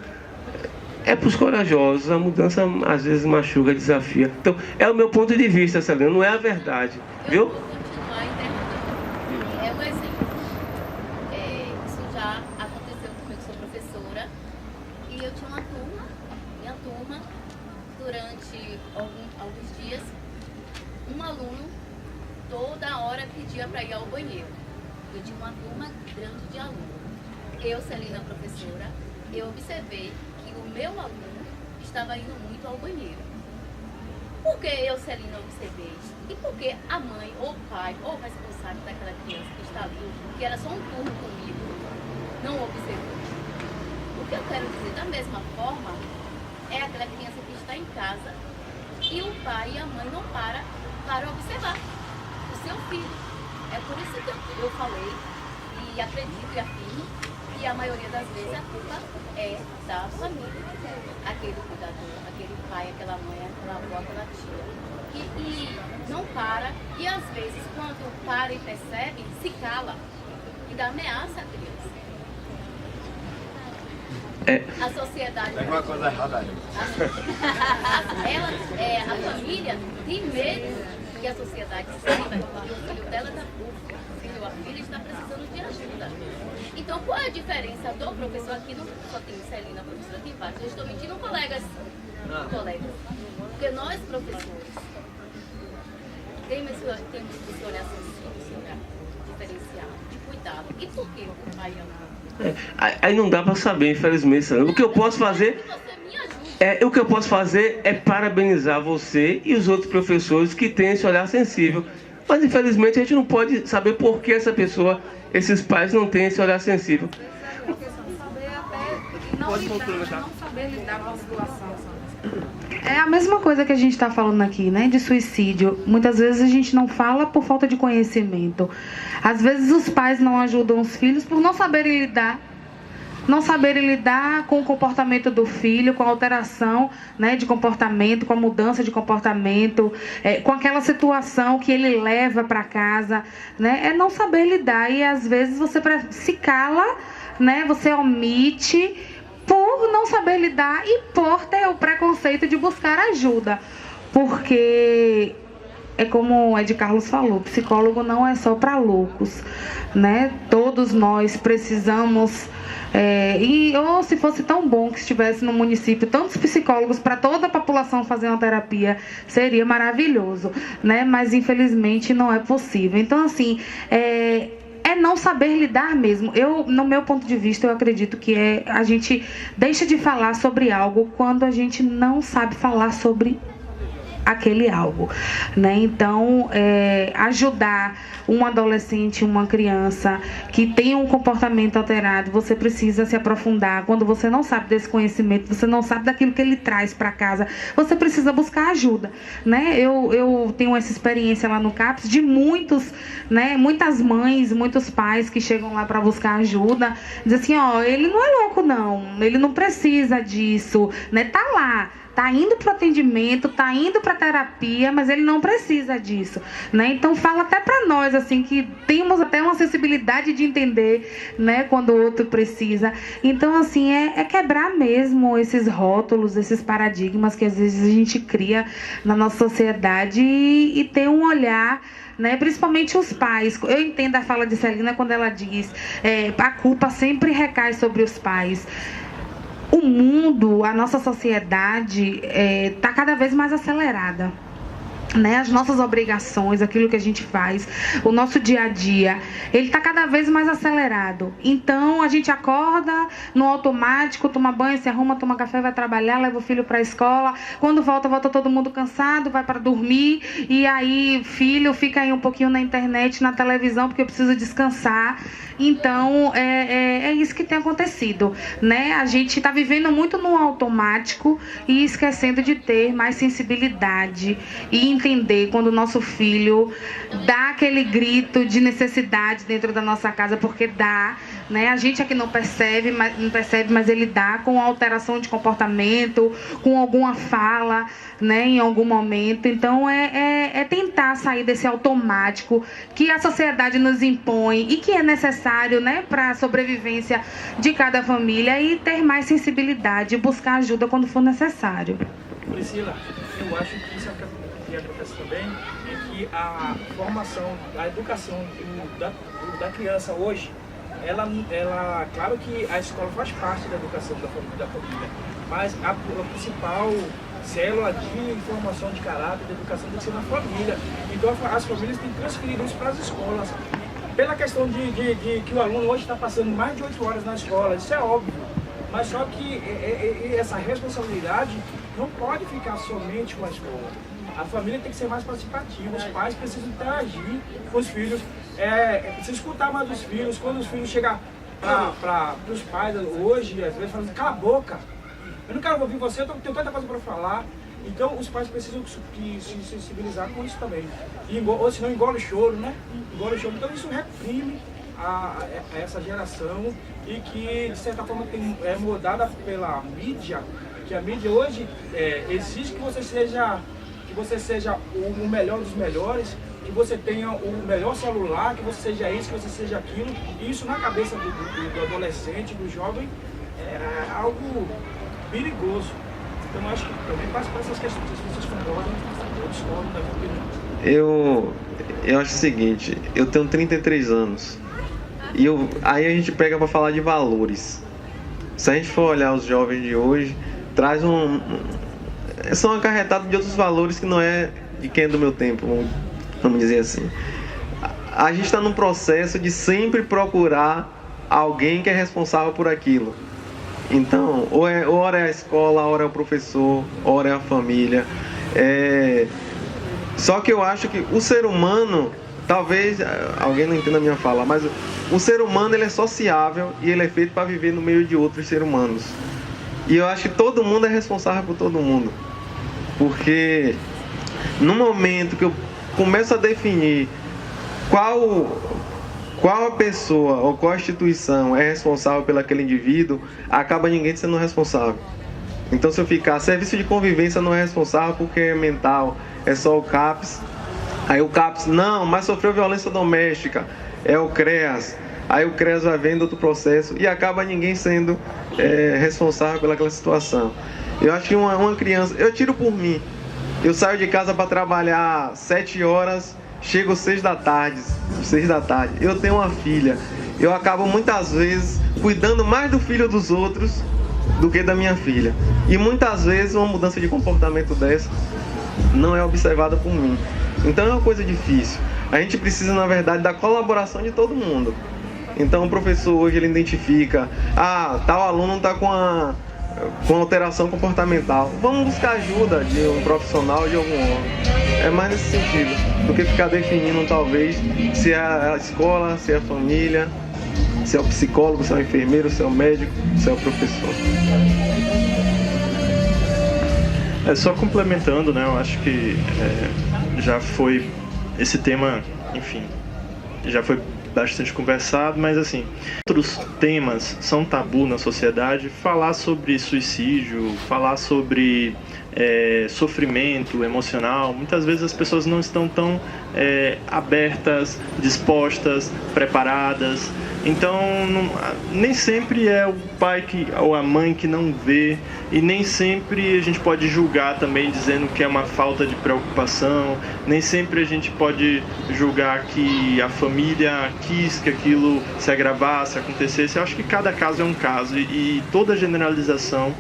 S5: é para os corajosos, a mudança às vezes machuca, desafia. Então, é o meu ponto de vista, Celina, não é a verdade, viu?
S8: Um exemplo. Isso já aconteceu comigo, sou professora, e eu tinha minha turma, durante alguns dias, um aluno toda hora pedia para ir ao banheiro. Eu tinha uma turma grande de alunos. Eu, Celina, professora, eu observei que o meu aluno estava indo muito ao banheiro. por que eu, Celina, observei? E por que a mãe, ou o pai, ou o responsável daquela criança que está ali, que era só um turno comigo, não observou? O que eu quero dizer, da mesma forma, é aquela criança que está em casa e o pai e a mãe não para observar o seu filho. É por isso que eu falei, e acredito e afirmo, que a maioria das vezes a culpa é da família. Aquele cuidador, aquele pai, aquela mãe, aquela avó, aquela tia. E não para, e às vezes quando para e percebe, se cala e dá ameaça à criança. A sociedade...
S7: Tem alguma coisa errada aí.
S8: A família tem medo que a sociedade saiba que o filho dela, o filho ou a filha está precisando de ajuda. Então, qual é a diferença do professor? Aqui não só tem Celina, a professora, tem vários. Eu estou mentindo, colegas. Porque nós, professores, temos esse olhar sensível, diferencial, de cuidado. E por que o pai ama?
S5: Aí não dá para saber, infelizmente. O que eu posso fazer é parabenizar você e os outros professores que têm esse olhar sensível. Mas infelizmente a gente não pode saber por que essa pessoa, esses pais não têm esse olhar sensível.
S2: Não saber lidar com a situação. É a mesma coisa que a gente está falando aqui, né? De suicídio. Muitas vezes a gente não fala por falta de conhecimento. Às vezes os pais não ajudam os filhos por não saberem lidar. Não saberem lidar com o comportamento do filho, com a alteração, né, de comportamento, com a mudança de comportamento, com aquela situação que ele leva para casa, né? É não saber lidar. E às vezes você se cala, né? Você omite por não saber lidar e por ter o preconceito de buscar ajuda. Porque é como o Ed Carlos falou, psicólogo não é só para loucos, né? Todos nós precisamos... ou se fosse tão bom que estivesse no município tantos psicólogos para toda a população fazer uma terapia, seria maravilhoso, né? Mas infelizmente não é possível. Então, assim, é não saber lidar mesmo. No meu ponto de vista, eu acredito que a gente deixa de falar sobre algo quando a gente não sabe falar sobre aquele algo, né? Então, ajudar um adolescente, uma criança que tem um comportamento alterado, você precisa se aprofundar. Quando você não sabe desse conhecimento, você não sabe daquilo que ele traz para casa, você precisa buscar ajuda, né? Eu tenho essa experiência lá no CAPS de muitas mães, muitos pais que chegam lá para buscar ajuda, dizem assim, ó, ele não é louco não, ele não precisa disso, né? Tá lá, tá indo para o atendimento, tá indo para terapia, mas ele não precisa disso, né? Então fala até para nós assim que temos até uma sensibilidade de entender, né, quando o outro precisa. Então assim é quebrar mesmo esses rótulos, esses paradigmas que às vezes a gente cria na nossa sociedade e ter um olhar, né, principalmente os pais. Eu entendo a fala de Celina quando ela diz a culpa sempre recai sobre os pais. O mundo, a nossa sociedade está cada vez mais acelerada, né? As nossas obrigações, aquilo que a gente faz, o nosso dia a dia, ele está cada vez mais acelerado. Então a gente acorda no automático, toma banho, se arruma, toma café, vai trabalhar, leva o filho para a escola. Quando volta todo mundo cansado, vai para dormir. E aí filho fica aí um pouquinho na internet, na televisão, porque precisa descansar. Então é isso que tem acontecido, né? A gente está vivendo muito no automático e esquecendo de ter mais sensibilidade e entender quando o nosso filho dá aquele grito de necessidade dentro da nossa casa, porque dá, né? A gente aqui não percebe, mas ele dá com alteração de comportamento, com alguma fala, né, em algum momento. Então é tentar sair desse automático que a sociedade nos impõe e que é necessário, né, para a sobrevivência de cada família, e ter mais sensibilidade e buscar ajuda quando for necessário.
S1: Priscila, eu acho que isso que acontece também é que a formação, a educação da criança hoje, ela, claro que a escola faz parte da educação da família, mas a principal célula de formação de caráter, de educação tem que ser na família. Então as famílias têm que transferir isso para as escolas. Pela questão de que o aluno hoje está passando mais de 8 horas na escola, isso é óbvio. Mas só que essa responsabilidade não pode ficar somente com a escola. A família tem que ser mais participativa, os pais precisam interagir com os filhos, precisam escutar mais dos filhos. Quando os filhos chegam para os pais hoje, às vezes falam, cala a boca, eu não quero ouvir você, eu tenho tanta coisa para falar. Então os pais precisam se sensibilizar com isso também. Ou senão engole o choro, né? Engole o choro. Então isso reprime a essa geração e que de certa forma é mudada pela mídia, que a mídia hoje exige que você seja o melhor dos melhores, que você tenha o melhor celular, que você seja isso, que você seja aquilo. E isso na cabeça do adolescente, do jovem, é algo perigoso. Então eu acho que também passa por essas questões, se vocês concordam ou discordam da minha opinião.
S4: Eu acho o seguinte, eu tenho 33 anos e aí a gente pega para falar de valores. Se a gente for olhar os jovens de hoje, traz são acarretados de outros valores que não é de quem é do meu tempo, vamos dizer assim. A gente está num processo de sempre procurar alguém que é responsável por aquilo. Então, ora é a escola, ora é o professor, ora é a família. Só que eu acho que o ser humano, talvez alguém não entenda a minha fala, mas o ser humano ele é sociável e ele é feito para viver no meio de outros seres humanos. E eu acho que todo mundo é responsável por todo mundo. Porque no momento que eu começo a definir qual a pessoa ou qual a instituição é responsável pelo aquele indivíduo, acaba ninguém sendo responsável. Então se eu ficar, serviço de convivência não é responsável porque é mental, é só o CAPS. Aí o CAPS, não, mas sofreu violência doméstica, é o CREAS. Aí o CREAS vai vendo outro processo e acaba ninguém sendo responsável pelaquela situação. Eu acho que uma criança, eu tiro por mim, eu saio de casa para trabalhar 7 horas, chego 6 da tarde. Eu tenho uma filha. Eu acabo muitas vezes cuidando mais do filho dos outros do que da minha filha. E muitas vezes uma mudança de comportamento dessa não é observada por mim. Então é uma coisa difícil. A gente precisa, na verdade, da colaboração de todo mundo. Então o professor hoje ele identifica, tal aluno está com alteração comportamental. Vamos buscar ajuda de um profissional, de algum órgão. É mais nesse sentido, do que ficar definindo talvez se é a escola, se é a família, se é o psicólogo, se é o enfermeiro, se é o médico, se é o professor.
S3: Só complementando, né? Eu acho que já foi esse tema, enfim, já foi bastante conversado, mas assim, outros temas são tabu na sociedade. Falar sobre suicídio, falar sobre sofrimento emocional, muitas vezes as pessoas não estão tão abertas, dispostas, preparadas. Então nem sempre é o pai ou a mãe que não vê, e nem sempre a gente pode julgar também dizendo que é uma falta de preocupação, nem sempre a gente pode julgar que a família quis que aquilo se agravasse, acontecesse. Eu acho que cada caso é um caso, e toda generalização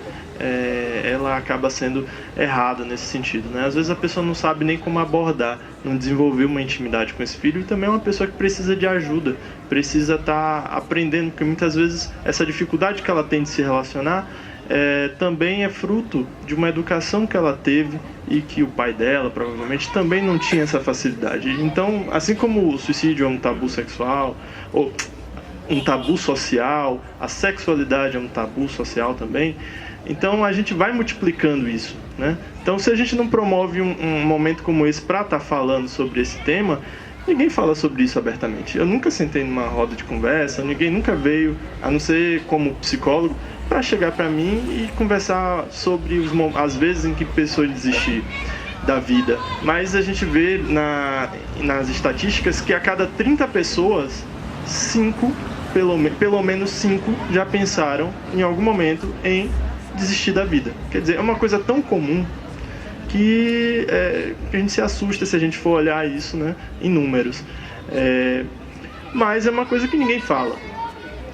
S3: ela acaba sendo errada nesse sentido, né? Às vezes a pessoa não sabe nem como abordar, não desenvolveu uma intimidade com esse filho, e também é uma pessoa que precisa de ajuda, precisa estar aprendendo, porque muitas vezes essa dificuldade que ela tem de se relacionar também é fruto de uma educação que ela teve e que o pai dela provavelmente também não tinha essa facilidade. Então, assim como o suicídio é um tabu sexual, ou um tabu social, a sexualidade é um tabu social também. Então a gente vai multiplicando isso, né? Então se a gente não promove um momento como esse para estar falando sobre esse tema, ninguém fala sobre isso abertamente. Eu nunca sentei numa roda de conversa, ninguém nunca veio, a não ser como psicólogo, para chegar para mim e conversar sobre as vezes em que pessoas desistir da vida. Mas a gente vê nas estatísticas que a cada 30 pessoas, 5, pelo menos 5 já pensaram em algum momento em desistir da vida. Quer dizer, é uma coisa tão comum que a gente se assusta se a gente for olhar isso, né, em números. Mas é uma coisa que ninguém fala.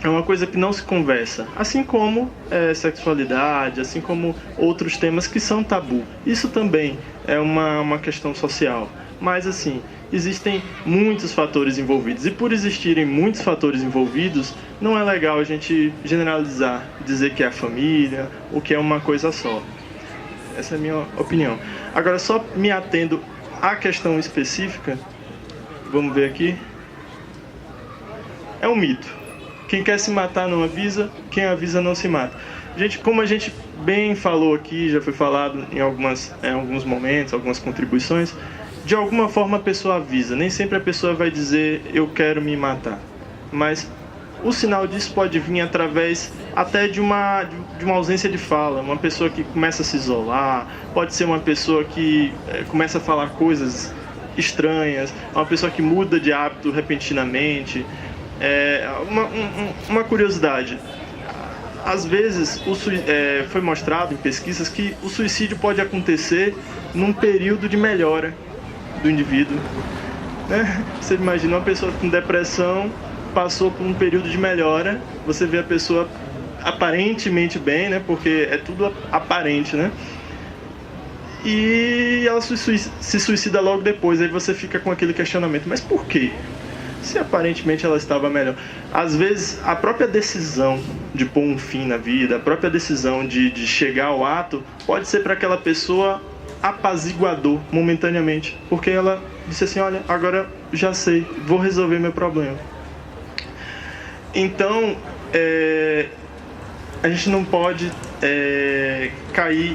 S3: É uma coisa que não se conversa. Assim como sexualidade, assim como outros temas que são tabu. Isso também é uma questão social. Mas, assim, existem muitos fatores envolvidos. E por existirem muitos fatores envolvidos, não é legal a gente generalizar, dizer que é a família ou que é uma coisa só. Essa é a minha opinião. Agora, só me atendo à questão específica, vamos ver aqui. É um mito. Quem quer se matar não avisa, quem avisa não se mata. Gente, como a gente bem falou aqui, já foi falado em alguns momentos, algumas contribuições, de alguma forma a pessoa avisa. Nem sempre a pessoa vai dizer, eu quero me matar. Mas o sinal disso pode vir através até de uma ausência de fala. Uma pessoa que começa a se isolar, pode ser uma pessoa que começa a falar coisas estranhas, uma pessoa que muda de hábito repentinamente. Uma curiosidade, às vezes foi mostrado em pesquisas que o suicídio pode acontecer num período de melhora do indivíduo, né? Você imagina uma pessoa com depressão, passou por um período de melhora, você vê a pessoa aparentemente bem, né? Porque é tudo aparente, né? E ela se suicida logo depois, aí você fica com aquele questionamento, mas por quê? Se aparentemente ela estava melhor. Às vezes, a própria decisão de pôr um fim na vida, a própria decisão de chegar ao ato, pode ser para aquela pessoa apaziguador momentaneamente, porque ela disse assim, olha, agora já sei, vou resolver meu problema. Então, a gente não pode cair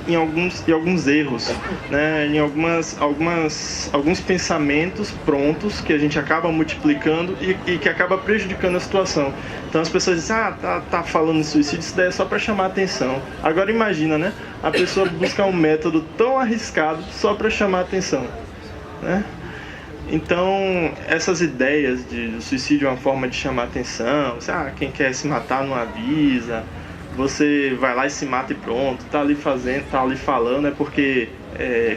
S3: em alguns erros, né? Em alguns pensamentos prontos que a gente acaba multiplicando e que acaba prejudicando a situação. Então as pessoas dizem, tá falando de suicídio, isso daí é só para chamar atenção. Agora imagina, né? A pessoa buscar um método tão arriscado só para chamar atenção, né? Então, essas ideias de suicídio é uma forma de chamar atenção. Quem quer se matar não avisa, você vai lá e se mata e pronto, tá ali falando, é porque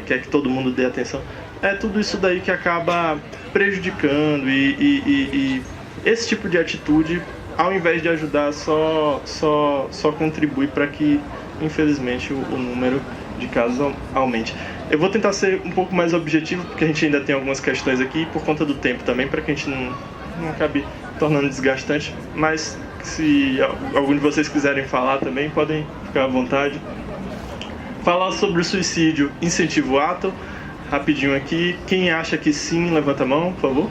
S3: quer que todo mundo dê atenção. É tudo isso daí que acaba prejudicando e esse tipo de atitude, ao invés de ajudar, só contribui para que, infelizmente, o número de casos aumente. Eu vou tentar ser um pouco mais objetivo, porque a gente ainda tem algumas questões aqui, por conta do tempo também, para que a gente não acabe tornando desgastante, mas se algum de vocês quiserem falar também, podem ficar à vontade. Falar sobre o suicídio, incentivo o ato, rapidinho aqui. Quem acha que sim, levanta a mão, por favor.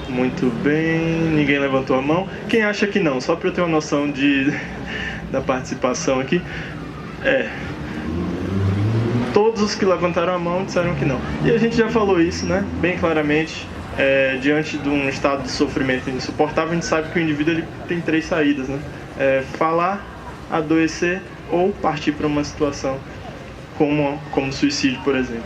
S3: Muito bem, ninguém levantou a mão. Quem acha que não, só para eu ter uma noção da participação aqui. Todos os que levantaram a mão disseram que não. E a gente já falou isso, né, bem claramente. Diante de um estado de sofrimento insuportável, a gente sabe que o indivíduo ele tem 3 saídas, né? Falar, adoecer ou partir para uma situação como suicídio, por exemplo.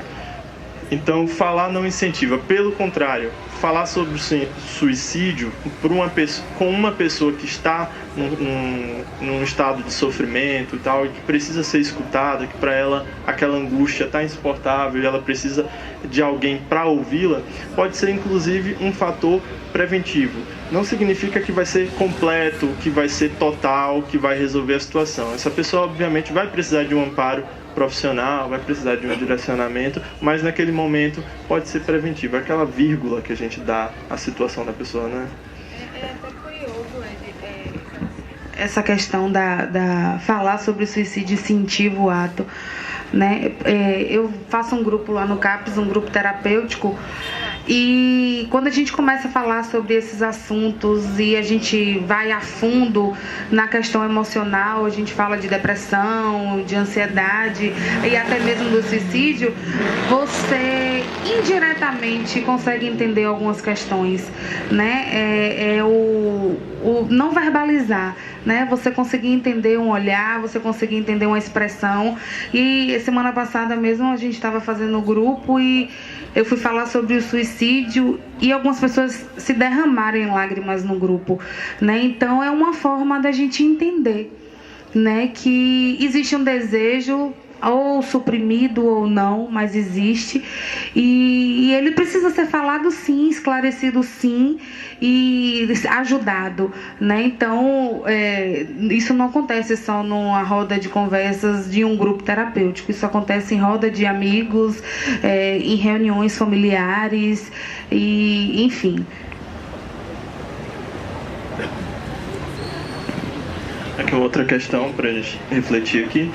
S3: Então, falar não incentiva. Pelo contrário, falar sobre o suicídio com uma pessoa que está num estado de sofrimento e tal, e que precisa ser escutada, que para ela aquela angústia está insuportável e ela precisa de alguém para ouvi-la, pode ser inclusive um fator preventivo. Não significa que vai ser completo, que vai ser total, que vai resolver a situação. Essa pessoa obviamente vai precisar de um amparo profissional, vai precisar de um direcionamento, mas naquele momento pode ser preventivo. É aquela vírgula que a gente dá à situação da pessoa, né?
S2: É até curioso essa questão da falar sobre o suicídio, incentivo o ato, né? Eu faço um grupo lá no CAPES, um grupo terapêutico, e quando a gente começa a falar sobre esses assuntos e a gente vai a fundo na questão emocional, a gente fala de depressão, de ansiedade e até mesmo do suicídio, você indiretamente consegue entender algumas questões, né? O não verbalizar, né? Você conseguir entender um olhar, você conseguir entender uma expressão. E semana passada mesmo a gente estava fazendo um grupo e eu fui falar sobre o suicídio e algumas pessoas se derramaram em lágrimas no grupo, né? Então é uma forma da gente entender, né, que existe um desejo, ou suprimido ou não, mas existe, e ele precisa ser falado sim, esclarecido sim e ajudado, né? Então isso não acontece só numa roda de conversas de um grupo terapêutico, isso acontece em roda de amigos, em reuniões familiares e enfim.
S3: Aqui outra questão para a gente refletir aqui.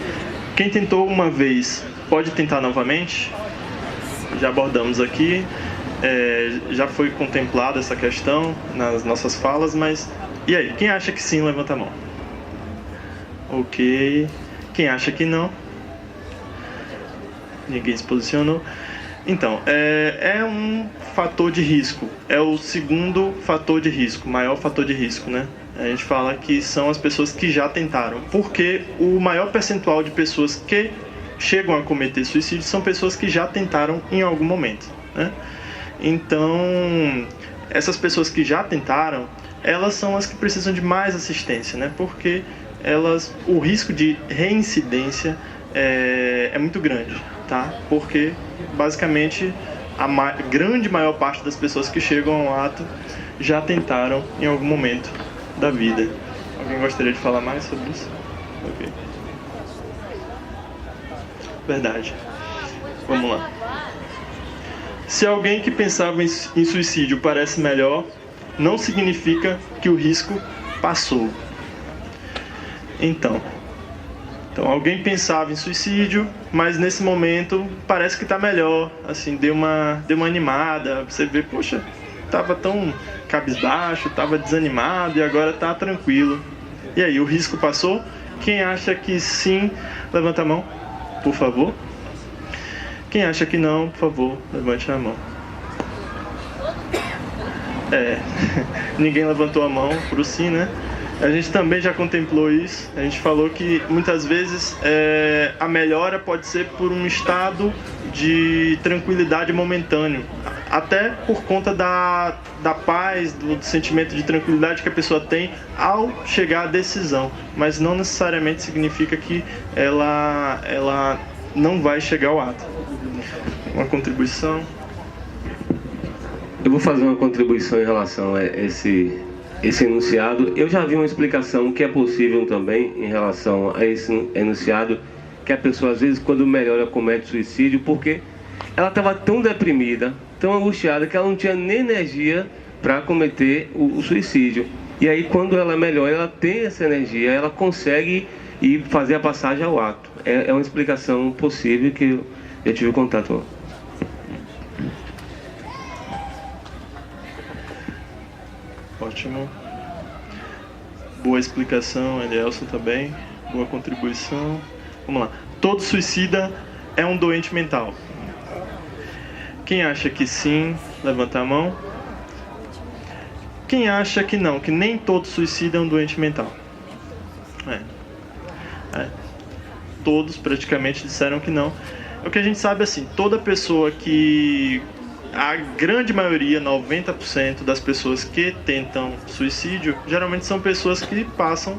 S3: Quem tentou uma vez pode tentar novamente? Já abordamos aqui, já foi contemplada essa questão nas nossas falas, mas e aí? Quem acha que sim, levanta a mão. Ok. Quem acha que não? Ninguém se posicionou. Então, é um fator de risco. É o segundo fator de risco, maior fator de risco, né? A gente fala que são as pessoas que já tentaram. Porque o maior percentual de pessoas que chegam a cometer suicídio são pessoas que já tentaram em algum momento, né? Então, essas pessoas que já tentaram, elas são as que precisam de mais assistência, né? Porque o risco de reincidência é muito grande, tá? Porque, basicamente, a grande maior parte das pessoas que chegam ao ato já tentaram em algum momento da vida. Alguém gostaria de falar mais sobre isso? Ok. Verdade. Vamos lá. Se alguém que pensava em suicídio parece melhor, não significa que o risco passou. Então, alguém pensava em suicídio, mas nesse momento parece que está melhor, assim, deu uma animada, você vê, poxa, estava tão cabisbaixo, estava desanimado e agora está tranquilo. E aí, o risco passou? Quem acha que sim, levanta a mão, por favor. Quem acha que não, por favor, levante a mão. Ninguém levantou a mão pro sim, né? A gente também já contemplou isso. A gente falou que muitas vezes a melhora pode ser por um estado de tranquilidade momentâneo, até por conta da paz, do sentimento de tranquilidade que a pessoa tem ao chegar à decisão, mas não necessariamente significa que ela não vai chegar ao ato. Uma contribuição?
S5: Eu vou fazer uma contribuição em relação a esse enunciado. Eu já vi uma explicação que é possível também em relação a esse enunciado, que a pessoa às vezes quando melhora comete suicídio porque ela estava tão deprimida, tão angustiada, que ela não tinha nem energia para cometer o suicídio. E aí quando ela melhora, ela tem essa energia, ela consegue ir fazer a passagem ao ato. É uma explicação possível que eu tive contato.
S3: Ótimo. Boa explicação, Elielson também. Boa contribuição. Vamos lá. Todo suicida é um doente mental. Quem acha que sim, levanta a mão. Quem acha que não, que nem todo suicida é um doente mental? Todos praticamente disseram que não. O que a gente sabe assim, toda pessoa que... A grande maioria, 90% das pessoas que tentam suicídio, geralmente são pessoas que passam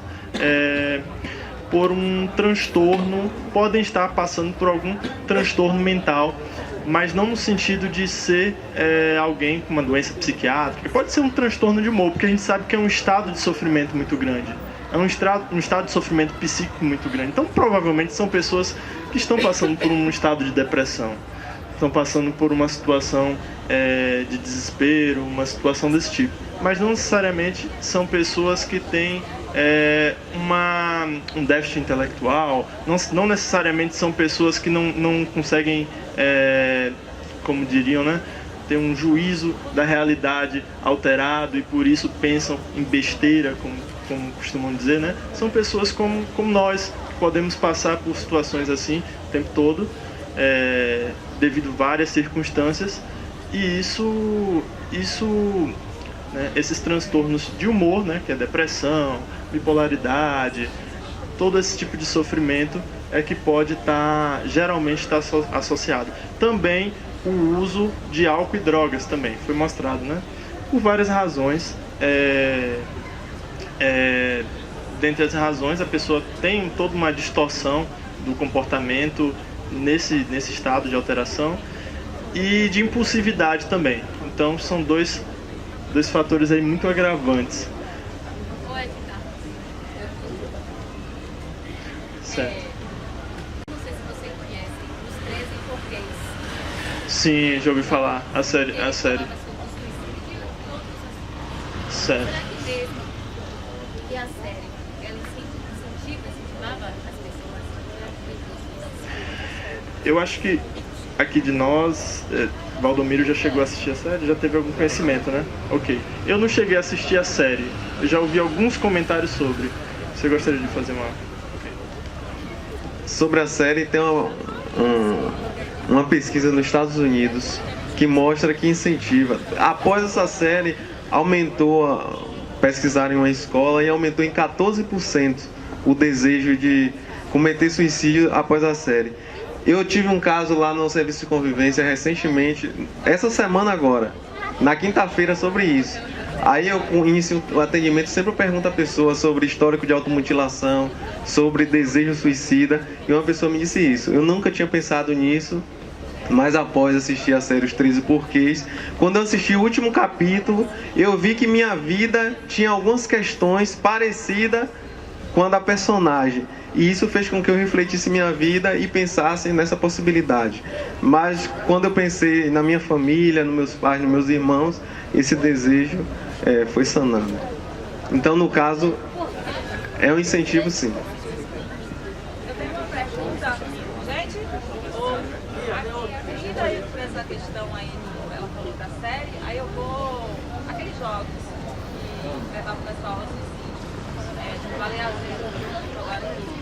S3: por um transtorno, podem estar passando por algum transtorno mental, mas não no sentido de ser alguém com uma doença psiquiátrica. Pode ser um transtorno de humor, porque a gente sabe que é um estado de sofrimento muito grande. É um estado de sofrimento psíquico muito grande. Então, provavelmente, são pessoas que estão passando por um estado de depressão. Estão passando por uma situação de desespero, uma situação desse tipo. Mas não necessariamente são pessoas que têm um déficit intelectual, não necessariamente são pessoas que não conseguem, como diriam, né, ter um juízo da realidade alterado e por isso pensam em besteira, como costumam dizer, né? São pessoas como nós, que podemos passar por situações assim o tempo todo, devido a várias circunstâncias, e né, esses transtornos de humor, né, que é depressão, bipolaridade, todo esse tipo de sofrimento é que pode geralmente estar associado. Também o uso de álcool e drogas também foi mostrado, né? Por várias razões. Dentre as razões, a pessoa tem toda uma distorção do comportamento nesse estado de alteração e de impulsividade também. Então são dois fatores aí muito agravantes. Certo.
S8: Não sei se você conhece os 13 porquês.
S3: Sim, já ouvi falar. A série. Certo.
S8: Será que mesmo que a série ela incentivava as pessoas?
S3: Eu acho que aqui de nós, Valdomiro já chegou a assistir a série, já teve algum conhecimento, né? Ok. Eu não cheguei a assistir a série, eu já ouvi alguns comentários sobre. Você gostaria de fazer uma...
S4: Sobre a série, tem uma pesquisa nos Estados Unidos que mostra que incentiva. Após essa série, pesquisaram em uma escola e aumentou em 14% o desejo de cometer suicídio após a série. Eu tive um caso lá no serviço de convivência recentemente, essa semana agora, na quinta-feira, sobre isso. Aí eu inicio o atendimento, sempre pergunto a pessoa sobre histórico de automutilação, sobre desejo suicida, e uma pessoa me disse isso. Eu nunca tinha pensado nisso, mas após assistir a série Os 13 Porquês, quando eu assisti o último capítulo, eu vi que minha vida tinha algumas questões parecidas com a da personagem. E isso fez com que eu refletisse minha vida e pensasse nessa possibilidade. Mas quando eu pensei na minha família, nos meus pais, nos meus irmãos, esse desejo foi sanando. Então, no caso, é um incentivo, sim.
S9: Eu tenho uma pergunta. Gente, seguindo aí por essa questão aí, ela falou da série, aí eu vou... Aqueles jogos que levavam o pessoal ao suicídio, de Baleia Azul, jogaram isso.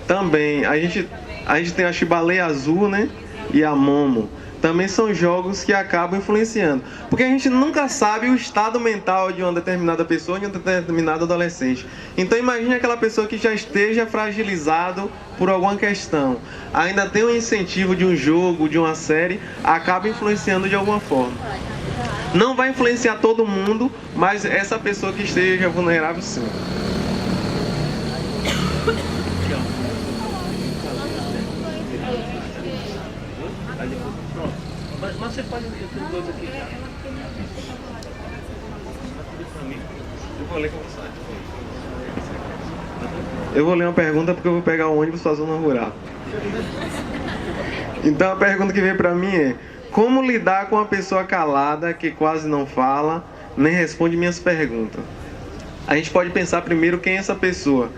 S4: Também, a gente tem a Baleia Azul, né? E a Momo. Também são jogos que acabam influenciando. Porque a gente nunca sabe o estado mental de uma determinada pessoa, de um determinado adolescente. Então imagine aquela pessoa que já esteja fragilizado por alguma questão. Ainda tem um incentivo de um jogo, de uma série, acaba influenciando de alguma forma. Não vai influenciar todo mundo, mas essa pessoa que esteja vulnerável, sim.
S5: Mas você pode ter dois aqui já. Eu vou ler com você.
S4: Eu vou ler uma pergunta porque eu vou pegar o ônibus para a zona rural. Então a pergunta que vem para mim é: como lidar com uma pessoa calada que quase não fala, nem responde minhas perguntas? A gente pode pensar primeiro quem é essa pessoa.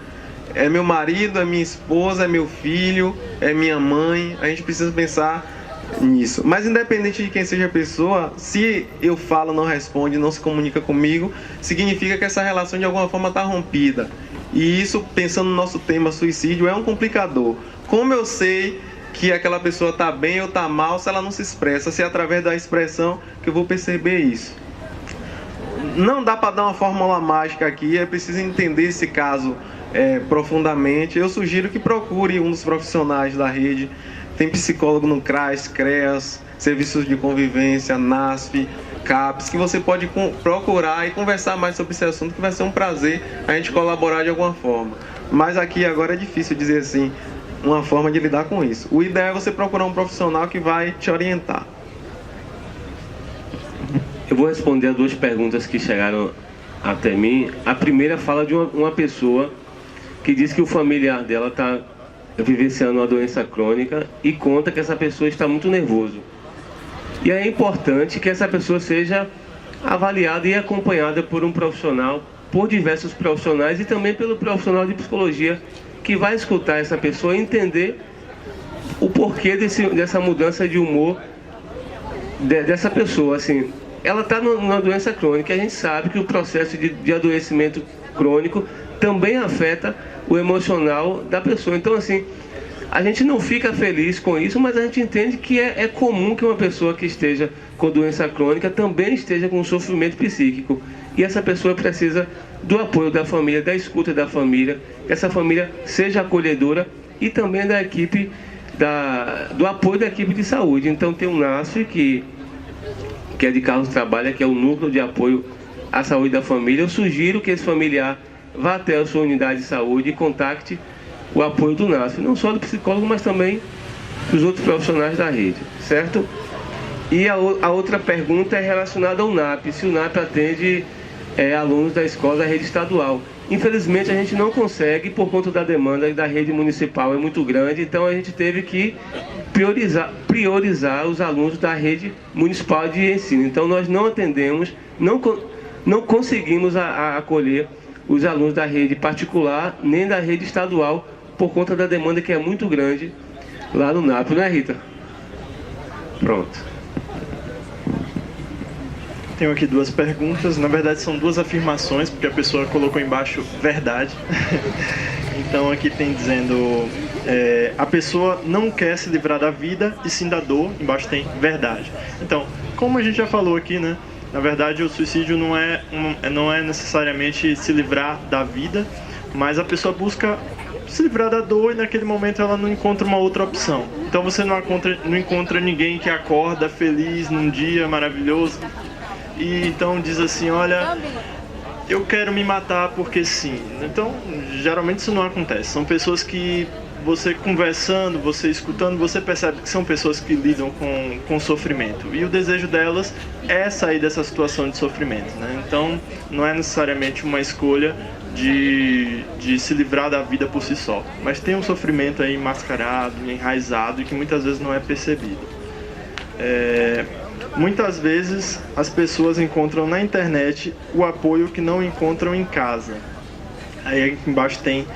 S4: É meu marido, é minha esposa, é meu filho, é minha mãe. A gente precisa pensar nisso. Mas independente de quem seja a pessoa, se eu falo, não responde, não se comunica comigo, significa que essa relação de alguma forma está rompida. E isso, pensando no nosso tema suicídio, é um complicador. Como eu sei que aquela pessoa está bem ou está mal se ela não se expressa? Se é através da expressão que eu vou perceber isso. Não dá para dar uma fórmula mágica aqui, é preciso entender esse caso profundamente. Eu sugiro que procure um dos profissionais da rede. Tem psicólogo no CRAS, CREAS, serviços de convivência, NASF, CAPES, que você pode procurar e conversar mais sobre esse assunto, que vai ser um prazer a gente colaborar de alguma forma. Mas aqui agora é difícil dizer assim, uma forma de lidar com isso. O ideal é você procurar um profissional que vai te orientar.
S5: Eu vou responder a duas perguntas que chegaram até mim. A primeira fala de uma pessoa que diz que o familiar dela está vivenciando uma doença crônica e conta que essa pessoa está muito nervoso. E é importante que essa pessoa seja avaliada e acompanhada por um profissional, por diversos profissionais e também pelo profissional de psicologia que vai escutar essa pessoa e entender o porquê dessa mudança de humor dessa pessoa. Assim, ela está numa doença crônica, a gente sabe que o processo de adoecimento crônico também afeta o emocional da pessoa. Então, assim, a gente não fica feliz com isso, mas a gente entende que é comum que uma pessoa que esteja com doença crônica também esteja com sofrimento psíquico. E essa pessoa precisa do apoio da família, da escuta da família, que essa família seja acolhedora e também da equipe, do apoio da equipe de saúde. Então tem o NASF, que é de Carlos Trabalha, que é o núcleo de apoio à saúde da família. Eu sugiro que esse familiar vá até a sua unidade de saúde e contacte o apoio do NASF, não só do psicólogo, mas também dos outros profissionais da rede, certo? E a outra pergunta é relacionada ao NAP, se o NAP atende alunos da escola da rede estadual. Infelizmente a gente não consegue, por conta da demanda da rede municipal é muito grande, então a gente teve que priorizar os alunos da rede municipal de ensino. Então nós não atendemos, não conseguimos acolher os alunos da rede particular, nem da rede estadual, por conta da demanda que é muito grande lá no NAP, não é, Rita? Pronto.
S3: Tenho aqui duas perguntas, na verdade são duas afirmações, porque a pessoa colocou embaixo verdade. Então aqui tem dizendo, a pessoa não quer se livrar da vida e sim da dor, embaixo tem verdade. Então, como a gente já falou aqui, né? Na verdade o suicídio não é necessariamente se livrar da vida, mas a pessoa busca se livrar da dor e naquele momento ela não encontra uma outra opção. Então você não encontra ninguém que acorda feliz num dia maravilhoso e então diz assim, olha, eu quero me matar porque sim. Então, geralmente isso não acontece. São pessoas que você conversando, você escutando, você percebe que são pessoas que lidam com sofrimento. E o desejo delas é sair dessa situação de sofrimento, né? Então, não é necessariamente uma escolha de se livrar da vida por si só. Mas tem um sofrimento aí mascarado, enraizado e que muitas vezes não é percebido. Muitas vezes as pessoas encontram na internet o apoio que não encontram em casa. Aí aqui embaixo tem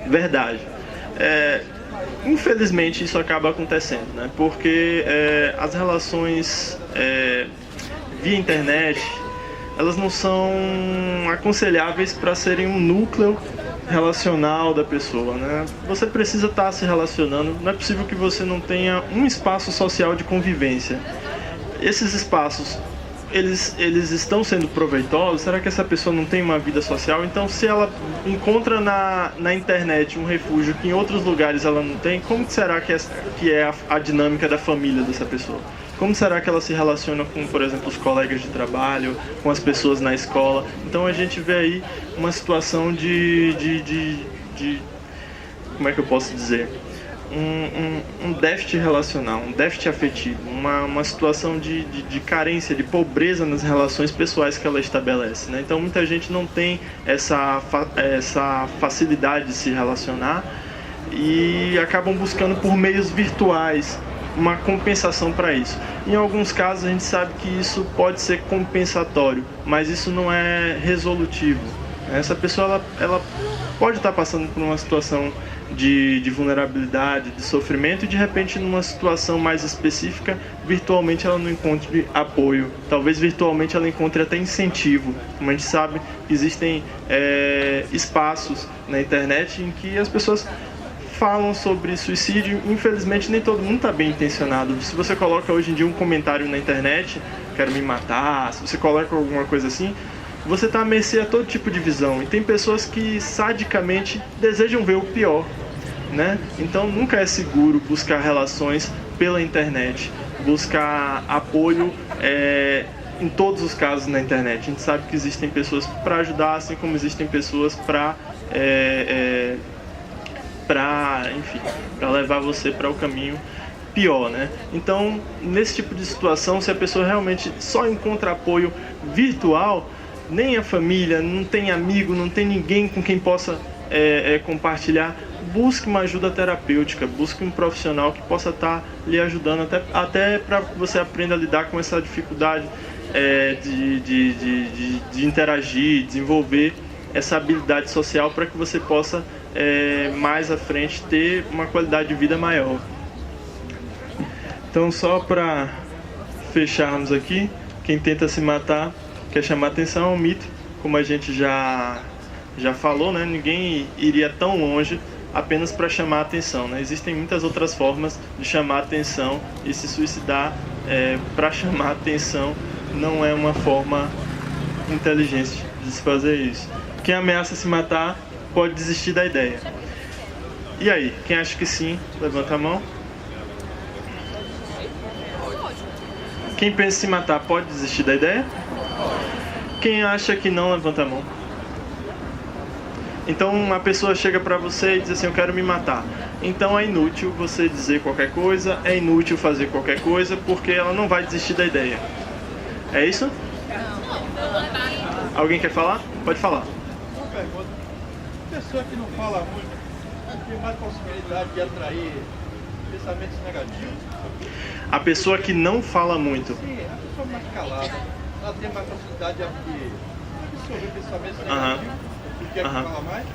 S3: verdade. Infelizmente isso acaba acontecendo, né? Porque as relações via internet, elas não são aconselháveis para serem um núcleo relacional da pessoa, né? Você precisa estar se relacionando, não é possível que você não tenha um espaço social de convivência. Esses espaços, eles estão sendo proveitosos? Será que essa pessoa não tem uma vida social? Então, se ela encontra na internet um refúgio que em outros lugares ela não tem, como será que é a dinâmica da família dessa pessoa? Como será que ela se relaciona com, por exemplo, os colegas de trabalho, com as pessoas na escola? Então, a gente vê aí uma situação de como é que eu posso dizer? Um déficit relacional, um déficit afetivo, uma situação de carência, de pobreza nas relações pessoais que ela estabelece, né? Então muita gente não tem essa facilidade de se relacionar e acabam buscando por meios virtuais uma compensação para isso. Em alguns casos a gente sabe que isso pode ser compensatório, mas isso não é resolutivo. Essa pessoa ela pode estar passando por uma situação de vulnerabilidade, de sofrimento e de repente numa situação mais específica, virtualmente ela não encontre apoio. Talvez virtualmente ela encontre até incentivo. Como a gente sabe, existem espaços na internet em que as pessoas falam sobre suicídio. Infelizmente nem todo mundo está bem intencionado. Se você coloca hoje em dia um comentário na internet, quero me matar, se você coloca alguma coisa assim, você está à mercê a todo tipo de visão. E tem pessoas que sadicamente desejam ver o pior, né? Então nunca é seguro buscar relações pela internet, buscar apoio em todos os casos na internet. A gente sabe que existem pessoas para ajudar, assim como existem pessoas para levar você para o caminho pior, né? Então, nesse tipo de situação, se a pessoa realmente só encontra apoio virtual, nem a família, não tem amigo, não tem ninguém com quem possa compartilhar, busque uma ajuda terapêutica, busque um profissional que possa estar lhe ajudando, até para que você aprenda a lidar com essa dificuldade de interagir, desenvolver essa habilidade social para que você possa mais à frente ter uma qualidade de vida maior. Então, só para fecharmos aqui, quem tenta se matar quer chamar atenção é um mito, como a gente já falou, né? Ninguém iria tão longe apenas para chamar atenção, né? Existem muitas outras formas de chamar atenção e se suicidar para chamar atenção não é uma forma inteligente de se fazer isso. Quem ameaça se matar pode desistir da ideia. E aí, quem acha que sim, levanta a mão. Quem pensa em se matar pode desistir da ideia? Quem acha que não, levanta a mão. Então uma pessoa chega pra você e diz assim, eu quero me matar. Então é inútil você dizer qualquer coisa, é inútil fazer qualquer coisa, porque ela não vai desistir da ideia. É isso? Alguém quer falar? Pode falar.
S7: Uma pergunta. A pessoa que não fala muito tem mais possibilidade de atrair pensamentos negativos?
S3: A pessoa que não fala muito.
S7: Sim, a pessoa mais calada, ela tem mais facilidade de absorver pensamentos negativos. Quer falar mais?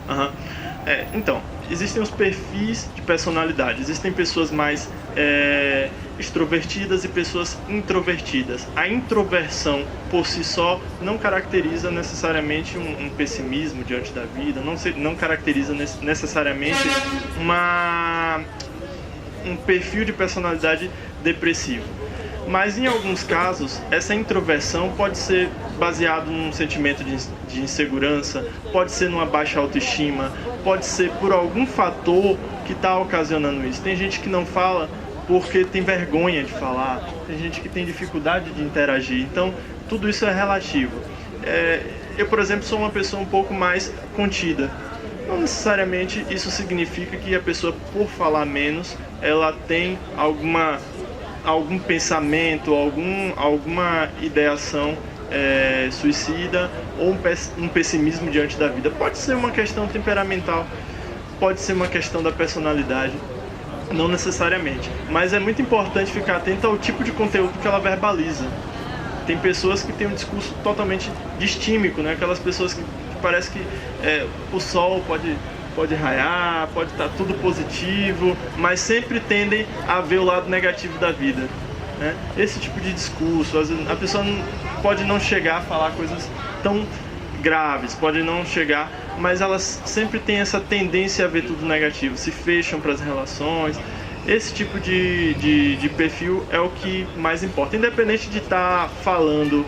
S3: Então, existem os perfis de personalidade. Existem pessoas mais extrovertidas e pessoas introvertidas. A introversão, por si só, não caracteriza necessariamente um pessimismo diante da vida, não caracteriza necessariamente um perfil de personalidade depressivo. Mas, em alguns casos, essa introversão pode ser baseado num sentimento de insegurança, pode ser numa baixa autoestima, pode ser por algum fator que está ocasionando isso. Tem gente que não fala porque tem vergonha de falar, tem gente que tem dificuldade de interagir, então tudo isso é relativo. Eu, por exemplo, sou uma pessoa um pouco mais contida. Não necessariamente isso significa que a pessoa, por falar menos, ela tem algum pensamento, alguma ideação suicida ou um pessimismo diante da vida. Pode ser uma questão temperamental, pode ser uma questão da personalidade, não necessariamente. Mas é muito importante ficar atento ao tipo de conteúdo que ela verbaliza. Tem pessoas que têm um discurso totalmente distímico, né? Aquelas pessoas que parece que o sol pode raiar, pode estar tudo positivo, mas sempre tendem a ver o lado negativo da vida, né? Esse tipo de discurso, às vezes, a pessoa pode não chegar a falar coisas tão graves, pode não chegar, mas elas sempre têm essa tendência a ver tudo negativo, se fecham para as relações. Esse tipo de perfil é o que mais importa, independente de estar falando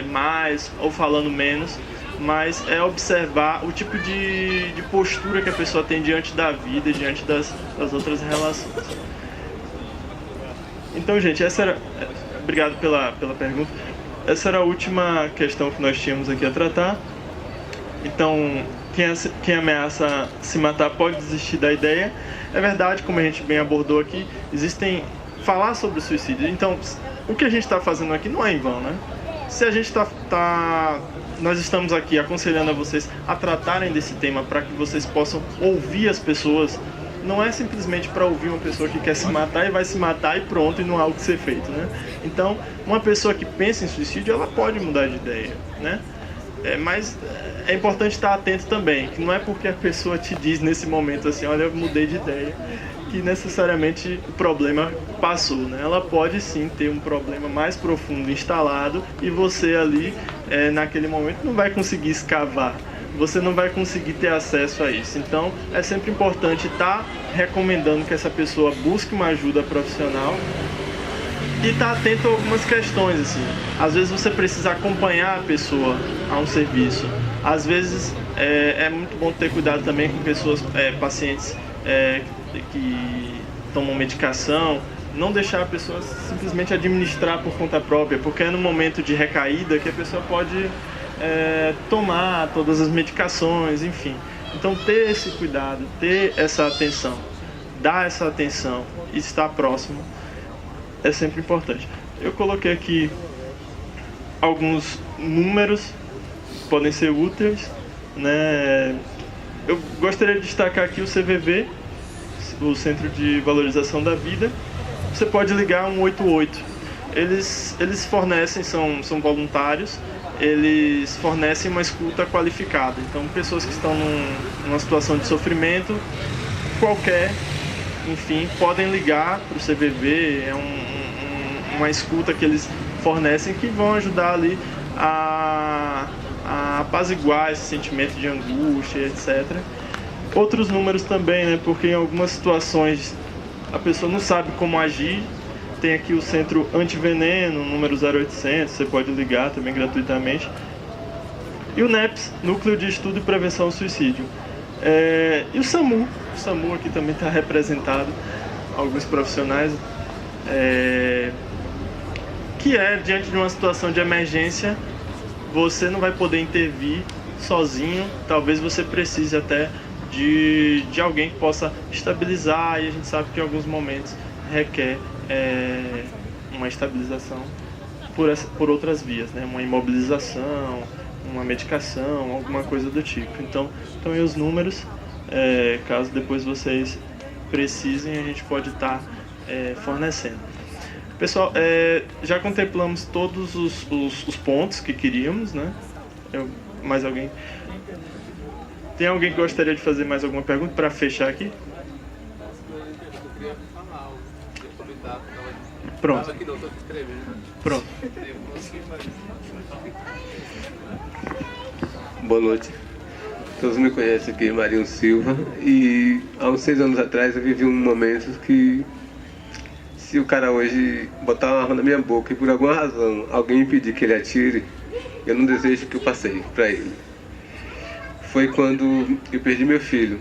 S3: mais ou falando menos, mas é observar o tipo de postura que a pessoa tem diante da vida e diante das outras relações. Então, gente, obrigado pela pergunta. Essa era a última questão que nós tínhamos aqui a tratar. Então, quem ameaça se matar pode desistir da ideia. É verdade, como a gente bem abordou aqui, falar sobre o suicídio. Então, o que a gente está fazendo aqui não é em vão, né? Se a gente nós estamos aqui aconselhando a vocês a tratarem desse tema para que vocês possam ouvir as pessoas, não é simplesmente para ouvir uma pessoa que quer se matar e vai se matar e pronto, e não há o que ser feito, né? Então, uma pessoa que pensa em suicídio, ela pode mudar de ideia, né? Mas é importante estar atento também, que não é porque a pessoa te diz nesse momento assim, olha, eu mudei de ideia, que necessariamente o problema passou, né? Ela pode sim ter um problema mais profundo instalado e você ali, naquele momento, não vai conseguir escavar, você não vai conseguir ter acesso a isso. Então, é sempre importante estar recomendando que essa pessoa busque uma ajuda profissional e estar atento a algumas questões, assim. Às vezes você precisa acompanhar a pessoa a um serviço. Às vezes é muito bom ter cuidado também com pessoas, pacientes que tomam medicação, não deixar a pessoa simplesmente administrar por conta própria, porque é no momento de recaída que a pessoa pode tomar todas as medicações, enfim. Então, ter esse cuidado, ter essa atenção, dar essa atenção e estar próximo é sempre importante. Eu coloquei aqui alguns números que podem ser úteis, né? Eu gostaria de destacar aqui o CVV, o Centro de Valorização da Vida. Você pode ligar 188. Eles fornecem, são voluntários, eles fornecem uma escuta qualificada. Então, pessoas que estão numa situação de sofrimento qualquer, enfim, podem ligar para o CVV, uma escuta que eles fornecem que vão ajudar ali a apaziguar esse sentimento de angústia, etc. Outros números também, né? Porque em algumas situações a pessoa não sabe como agir. Tem aqui o Centro Antiveneno, número 0800, você pode ligar também gratuitamente. E o NEPS, Núcleo de Estudo e Prevenção ao Suicídio. E o SAMU aqui também está representado, alguns profissionais, que diante de uma situação de emergência, você não vai poder intervir sozinho, talvez você precise até de alguém que possa estabilizar, e a gente sabe que em alguns momentos requer uma estabilização por outras vias, né? Uma imobilização, uma medicação, alguma coisa do tipo. Então aí os números, caso depois vocês precisem, a gente pode estar fornecendo. Pessoal, já contemplamos todos os pontos que queríamos, né? Mais alguém? Tem alguém que gostaria de fazer mais alguma pergunta para fechar aqui? Pronto. Pronto.
S5: Boa noite. Todos me conhecem aqui, Marinho Silva. E há uns 6 anos atrás eu vivi um momento que, se o cara hoje botar uma arma na minha boca e por alguma razão alguém impedir que ele atire, eu não desejo que eu passei para ele. Foi quando eu perdi meu filho.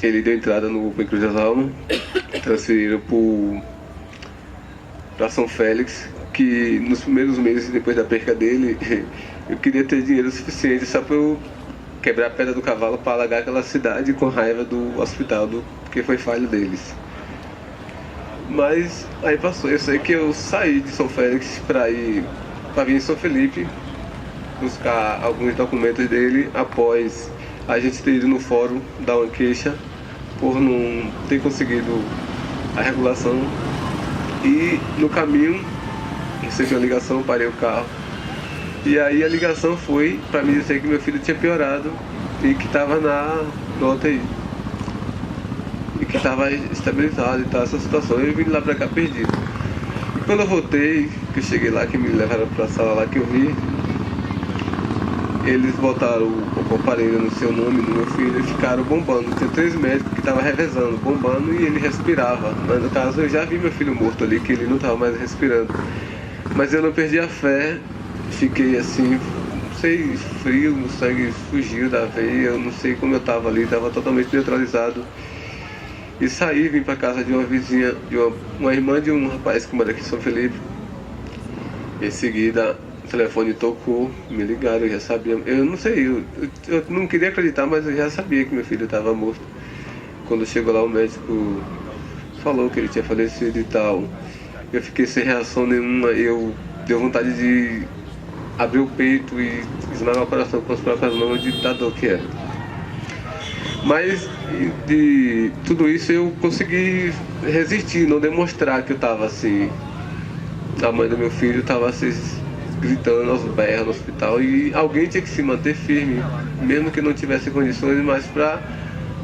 S5: Ele deu entrada no Open Cruz das Almas, transferiram para São Félix, que nos primeiros meses depois da perca dele, eu queria ter dinheiro suficiente só para eu quebrar a pedra do cavalo para alagar aquela cidade com raiva do hospital, porque foi falha deles. Mas aí passou, eu sei que eu saí de São Félix para vir em São Felipe buscar alguns documentos dele após a gente ter ido no fórum dar uma queixa por não ter conseguido a regulação. E no caminho recebi uma ligação, parei o carro. E aí a ligação foi para me dizer que meu filho tinha piorado e que estava no UTI. E que estava estabilizado e tal, essa situação. Eu vim lá para cá perdido. E quando eu voltei, que eu cheguei lá, que me levaram para a sala lá que eu vi, eles botaram o aparelho no seu nome, no meu filho, e ficaram bombando. Tinha 3 médicos que estavam revezando, bombando, e ele respirava. Mas no caso eu já vi meu filho morto ali, que ele não estava mais respirando. Mas eu não perdi a fé, fiquei assim, não sei, frio, o sangue fugiu da veia, eu não sei como eu estava ali, estava totalmente neutralizado. E saí, vim para casa de uma vizinha, de uma irmã de um rapaz que mora aqui em São Felipe. Em seguida, o telefone tocou, me ligaram, eu já sabia. Eu não sei, eu não queria acreditar, mas eu já sabia que meu filho estava morto. Quando chegou lá, o médico falou que ele tinha falecido e tal. Eu fiquei sem reação nenhuma, eu deu vontade de abrir o peito e esmagar o coração com as próprias mãos de da dor que era. Mas de tudo isso eu consegui resistir, não demonstrar que eu estava assim. A mãe do meu filho estava assim, gritando aos berros no hospital, e alguém tinha que se manter firme, mesmo que não tivesse condições, mas para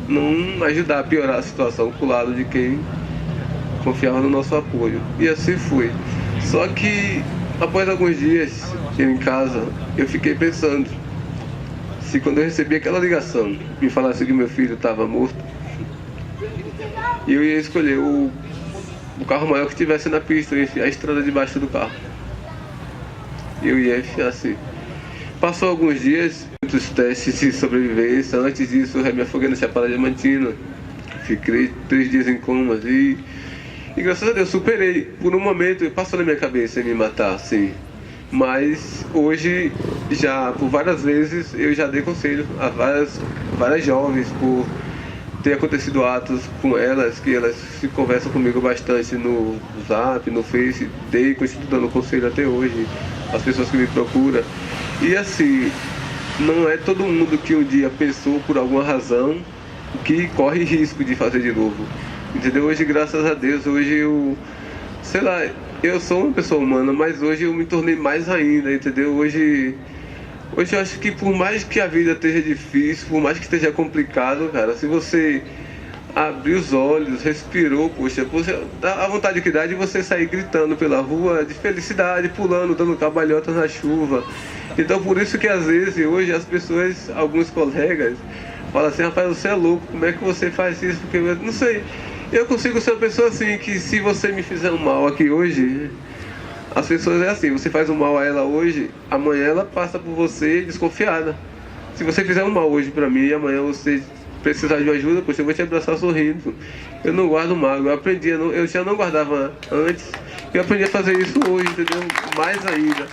S5: não ajudar a piorar a situação pro lado de quem confiava no nosso apoio. E assim foi. Só que após alguns dias eu em casa, eu fiquei pensando, se quando eu recebi aquela ligação me falasse que meu filho estava morto, eu ia escolher o carro maior que estivesse na pista, eu ia enfiar a estrada debaixo do carro. Eu ia enfiar assim. Passou alguns dias, muitos testes de sobrevivência. Antes disso, eu me afoguei na Chapada Diamantina. Fiquei 3 dias em comas e graças a Deus superei. Por um momento, passou na minha cabeça em me matar, assim. Mas hoje, já por várias vezes, eu já dei conselho a várias jovens por ter acontecido atos com elas, que elas se conversam comigo bastante no Zap, no Face, continuo dando conselho até hoje, as pessoas que me procuram. E assim, não é todo mundo que um dia pensou por alguma razão que corre risco de fazer de novo. Entendeu? Hoje, graças a Deus, hoje eu, sei lá, eu sou uma pessoa humana, mas hoje eu me tornei mais ainda, entendeu? Hoje eu acho que por mais que a vida esteja difícil, por mais que esteja complicado, cara, se você abrir os olhos, respirou, poxa, você dá a vontade que dá de você sair gritando pela rua de felicidade, pulando, dando cambalhotas na chuva. Então por isso que às vezes hoje as pessoas, alguns colegas, falam assim, rapaz, você é louco, como é que você faz isso? Porque eu não sei, eu consigo ser uma pessoa assim, que se você me fizer um mal aqui hoje, as pessoas é assim, você faz um mal a ela hoje, amanhã ela passa por você desconfiada. Se você fizer um mal hoje pra mim e amanhã você precisar de ajuda, poxa, eu vou te abraçar sorrindo. Eu não guardo mágoa, eu já não guardava antes, eu aprendi a fazer isso hoje, entendeu? Mais ainda.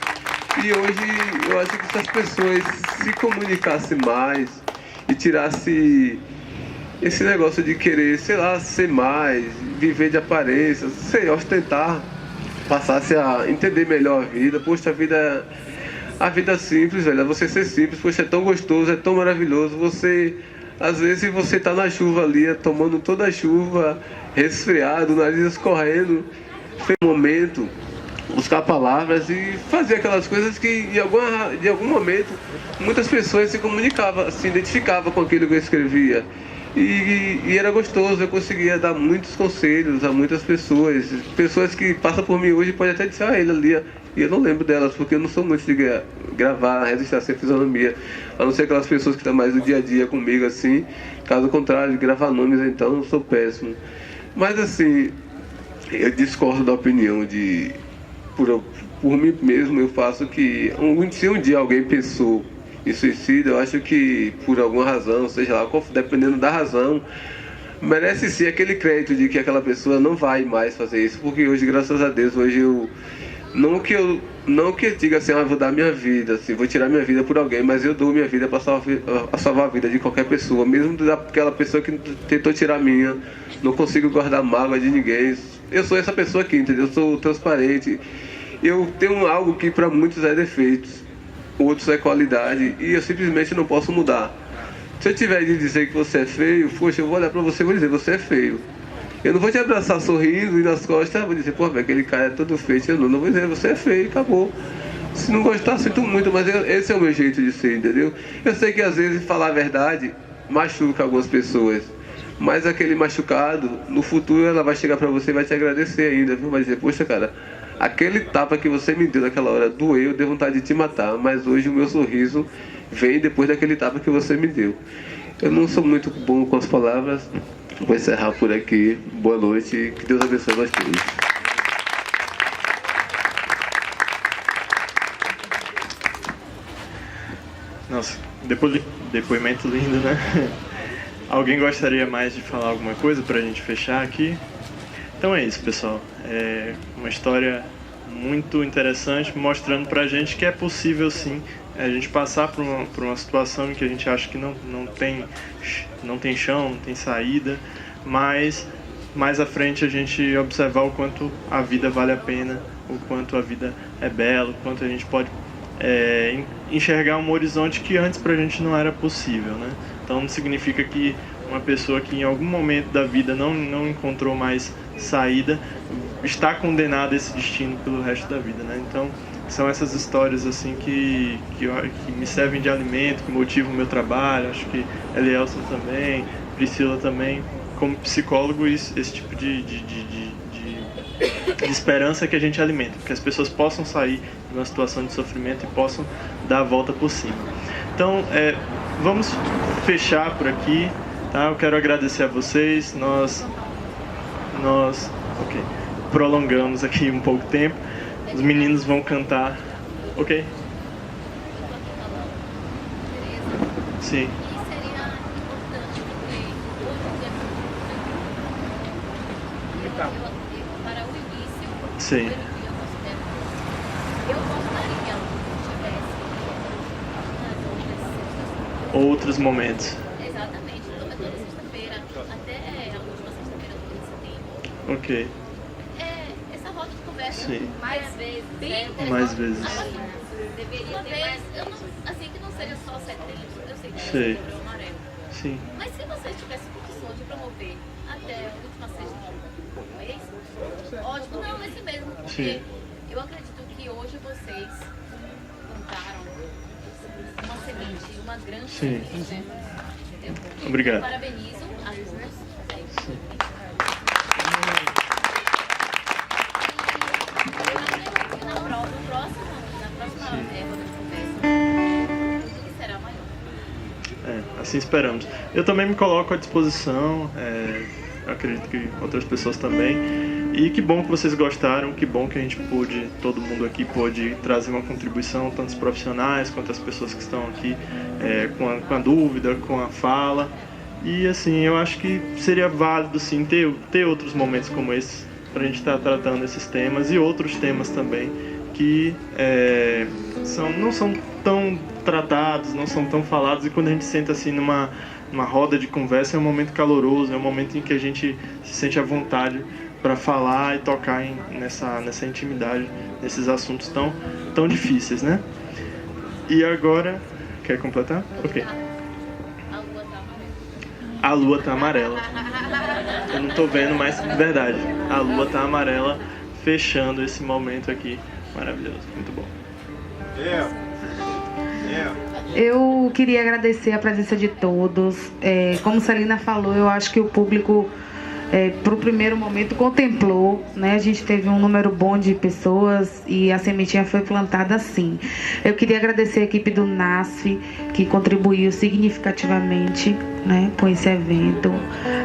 S5: E hoje eu acho que se as pessoas se comunicassem mais e tirassem esse negócio de querer, sei lá, ser mais, viver de aparência, sei, ostentar, passasse a entender melhor a vida. Poxa, a vida é simples, velho, é você ser simples. Poxa, é tão gostoso, é tão maravilhoso. Você, às vezes você tá na chuva ali, tomando toda a chuva, resfriado, o nariz escorrendo. Tem um momento, buscar palavras e fazer aquelas coisas que de algum momento muitas pessoas se comunicavam, se identificavam com aquilo que eu escrevia. E era gostoso, eu conseguia dar muitos conselhos a muitas pessoas. Pessoas que passam por mim hoje podem até dizer, ele ali, e eu não lembro delas, porque eu não sou muito de gravar, registrar sem fisionomia, a não ser aquelas pessoas que estão mais no dia a dia comigo, assim. Caso contrário, de gravar nomes, então, eu sou péssimo. Mas, assim, eu discordo da opinião de... Por mim mesmo, eu faço que... Se um dia alguém pensou em suicídio, eu acho que por alguma razão, seja lá, dependendo da razão, merece sim aquele crédito de que aquela pessoa não vai mais fazer isso, porque hoje, graças a Deus, hoje eu não que eu diga assim, vou dar minha vida, assim, vou tirar minha vida por alguém, mas eu dou minha vida para salvar a vida de qualquer pessoa, mesmo daquela pessoa que tentou tirar a minha. Não consigo guardar mágoa de ninguém. Eu sou essa pessoa aqui, entendeu? Eu sou transparente. Eu tenho algo que para muitos é defeito, outros é qualidade, e eu simplesmente não posso mudar. Se eu tiver de dizer que você é feio, poxa, eu vou olhar pra você e vou dizer, você é feio. Eu não vou te abraçar sorrindo e nas costas vou dizer, pô, aquele cara é todo feio. Eu não vou dizer, você é feio, acabou. Se não gostar, sinto muito, mas esse é o meu jeito de ser, entendeu? Eu sei que às vezes falar a verdade machuca algumas pessoas, mas aquele machucado, no futuro ela vai chegar pra você e vai te agradecer ainda, viu? Vai dizer, poxa, cara, aquele tapa que você me deu naquela hora doeu, deu vontade de te matar, mas hoje o meu sorriso vem depois daquele tapa que você me deu. Eu não sou muito bom com as palavras, vou encerrar por aqui. Boa noite, que Deus abençoe nós todos.
S3: Nossa, depoimento lindo, né? Alguém gostaria mais de falar alguma coisa pra gente fechar aqui? Então é isso, pessoal. É uma história muito interessante, mostrando pra gente que é possível sim a gente passar por uma situação em que a gente acha que não tem chão, não tem saída, mas mais à frente a gente observar o quanto a vida vale a pena, o quanto a vida é bela, o quanto a gente pode enxergar um horizonte que antes pra gente não era possível, né? Então não significa que uma pessoa que em algum momento da vida não encontrou mais saída está condenada a esse destino pelo resto da vida, né? Então são essas histórias assim que me servem de alimento, que motivam o meu trabalho. Acho que Elielson também, Priscila também, como psicólogo, esse tipo de esperança que a gente alimenta, que as pessoas possam sair de uma situação de sofrimento e possam dar a volta por cima. Então, vamos fechar por aqui, tá? Eu quero agradecer a vocês. Nós prolongamos aqui um pouco tempo. Os meninos vão cantar, ok? Sim.
S8: Para o início,
S3: sim.
S8: Eu gostaria que tivesse
S3: outros momentos.
S8: Exatamente, toda sexta-feira, até a última sexta-feira do mês de setembro.
S3: Ok.
S8: Essa roda de conversa
S3: sim.
S8: mais vezes.
S3: Mais vezes.
S8: Deveria ter mais, assim que não seja só setembro, eu sei que é setembro amarelo.
S3: Sim.
S8: Mas se vocês tivessem condições de promover até a última sexta do mês, ótimo, não, esse mesmo, porque eu acredito que hoje vocês plantaram uma semente, uma grande semente, né? Entendeu?
S3: Obrigado.
S8: Eu parabenizo a Lunas. Na próxima roda de conversa, tudo será maior.
S3: Assim esperamos. Eu também me coloco à disposição, acredito que outras pessoas também. E que bom que vocês gostaram, que bom que a gente pôde, todo mundo aqui pôde trazer uma contribuição, tanto os profissionais quanto as pessoas que estão aqui com a dúvida, com a fala. E assim, eu acho que seria válido sim ter outros momentos como esse para a gente estar tratando esses temas e outros temas também que não são tão tratados, não são tão falados, e quando a gente senta assim numa roda de conversa é um momento caloroso, é um momento em que a gente se sente à vontade para falar e tocar nessa intimidade, nesses assuntos tão difíceis, né? E agora, quer completar? Ok. A lua tá amarela. Eu não tô vendo, mas verdade, a lua tá amarela. fechando esse momento aqui maravilhoso. Muito bom.
S2: Eu queria agradecer a presença de todos. Como Celina falou, eu acho que o público, para o primeiro momento, contemplou, né? A gente teve um número bom de pessoas e a sementinha foi plantada assim. Eu queria agradecer a equipe do NASF, que contribuiu significativamente, né, com esse evento,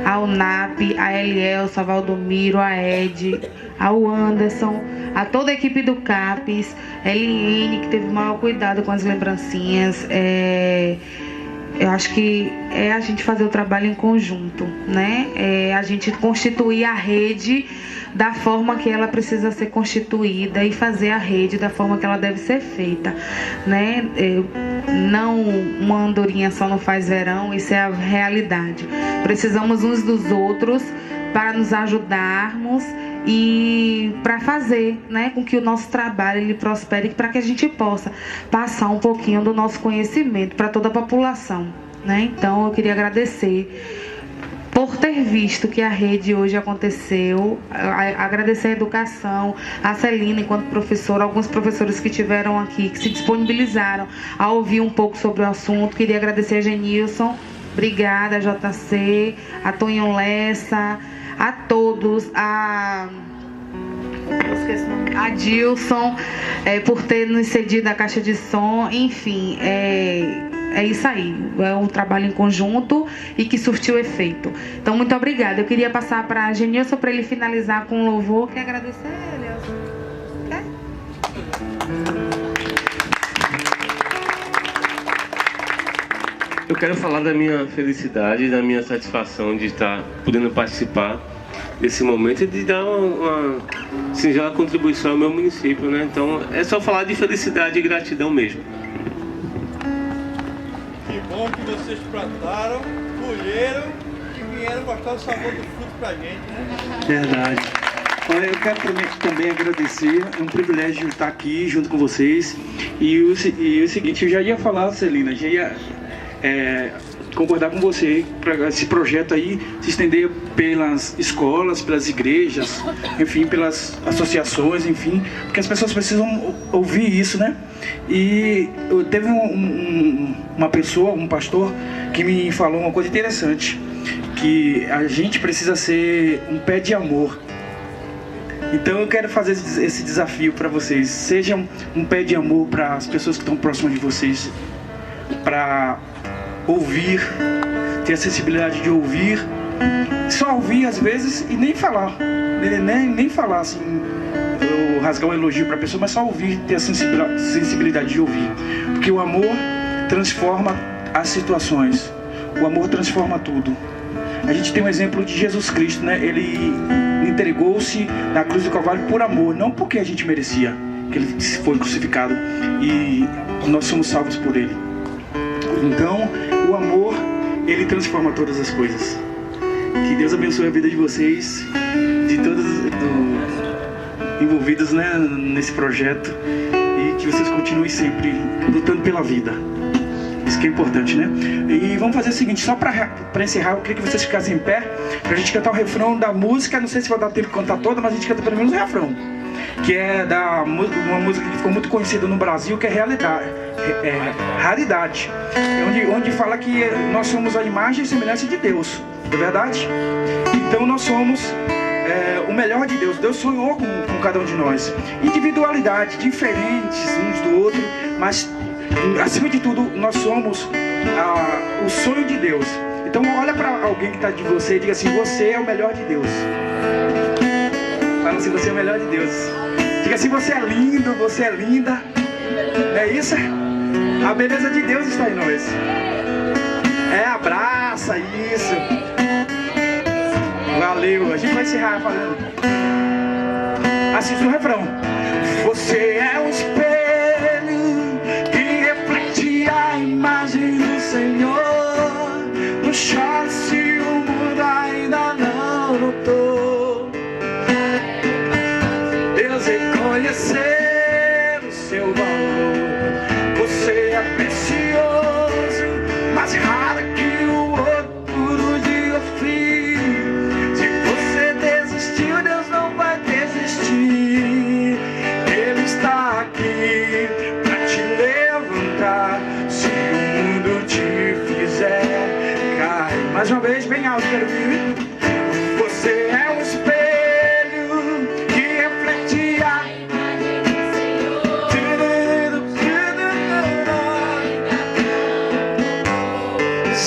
S2: ao NAP, a Elielson, a Valdomiro, a Ed, ao Anderson, a toda a equipe do CAPES, a Eliane, que teve o maior cuidado com as lembrancinhas. Eu acho que é a gente fazer o trabalho em conjunto, né? A gente constituir a rede da forma que ela precisa ser constituída e fazer a rede da forma que ela deve ser feita, né? Não uma andorinha só não faz verão, isso é a realidade. Precisamos uns dos outros para nos ajudarmos e para fazer, né, com que o nosso trabalho ele prospere, para que a gente possa passar um pouquinho do nosso conhecimento para toda a população, né? Então eu queria agradecer por ter visto que a rede hoje aconteceu, agradecer a educação, a Celina enquanto professora, alguns professores que estiveram aqui, que se disponibilizaram a ouvir um pouco sobre o assunto. Queria agradecer a Genilson, obrigada, a JC, a Tonho Lessa, a todos, a Dilson, por ter nos cedido a caixa de som, enfim, é isso aí, é um trabalho em conjunto e que surtiu efeito. Então, muito obrigada. Eu queria passar para a Genilson para ele finalizar com um louvor. Quer agradecer, Elielson? Quer?
S5: Eu quero falar da minha felicidade, da minha satisfação de estar podendo participar desse momento e de dar uma singela contribuição ao meu município, né? Então, é só falar de felicidade e gratidão mesmo.
S7: Que bom que vocês plantaram, colheram e vieram mostrar o sabor do fruto pra gente, né?
S10: Verdade. Olha, eu quero também agradecer, é um privilégio estar aqui junto com vocês. E o seguinte, eu já ia falar, Celina, já ia concordar com você para esse projeto aí se estender pelas escolas, pelas igrejas, enfim, pelas associações, enfim, porque as pessoas precisam ouvir isso, né? E teve uma pessoa, um pastor, que me falou uma coisa interessante, que a gente precisa ser um pé de amor. Então eu quero fazer esse desafio para vocês. Sejam um pé de amor para as pessoas que estão próximas de vocês, para ouvir, ter a sensibilidade de ouvir, só ouvir às vezes e nem falar, nem falar assim, ou rasgar um elogio para a pessoa, mas só ouvir, ter a sensibilidade de ouvir, porque o amor transforma as situações, o amor transforma tudo. A gente tem um exemplo de Jesus Cristo, né? Ele entregou-se na cruz do Calvário por amor, não porque a gente merecia, que ele foi crucificado e nós somos salvos por ele. Então, o amor, ele transforma todas as coisas. Que Deus abençoe a vida de vocês, de todos envolvidos, né, nesse projeto, e que vocês continuem sempre lutando pela vida. Isso que é importante, né? E vamos fazer o seguinte, só para encerrar, eu queria que vocês ficassem em pé, pra gente cantar o refrão da música. Não sei se vai dar tempo de cantar toda, mas a gente canta pelo menos o refrão, que é uma música que ficou muito conhecida no Brasil, que é Raridade, onde fala que nós somos a imagem e semelhança de Deus, não é verdade? Então nós somos o melhor de Deus. Deus sonhou com cada um de nós. Individualidade, diferentes uns do outro, mas acima de tudo nós somos o sonho de Deus. Então olha para alguém que está de você e diga assim: você é o melhor de Deus. Fala assim: você é o melhor de Deus. Diga assim: você é lindo, você é linda. É isso? A beleza de Deus está em nós. Abraça isso. Valeu. A gente vai encerrar falando. Assista o refrão. Você é um espelho que reflete a imagem do Senhor. Não chore se o mundo ainda não notou. Deus reconhecer o seu valor. Você é precioso, mais raro que o ouro puro de Ofir. Se você desistiu, Deus não vai desistir. levantar. Se o mundo te fizer cair. Mais uma vez, bem alto, quero ouvir. Você é um espelho que reflete a imagem do Senhor.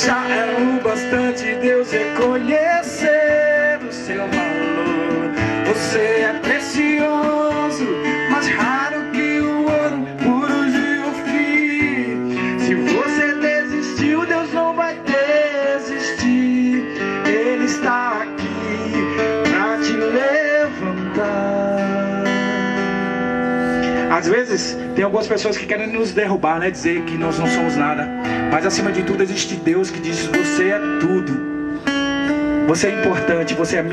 S10: Já é o bastante Deus reconhecer o seu valor. Você é precioso, mais raro que o ouro puro de Ofir. Se você desistiu, Deus não vai desistir. Ele está aqui pra te levantar. Às vezes tem algumas pessoas que querem nos derrubar, né? Dizer que nós não somos nada. Mas acima de tudo existe Deus que diz: você é tudo. Você é importante, você é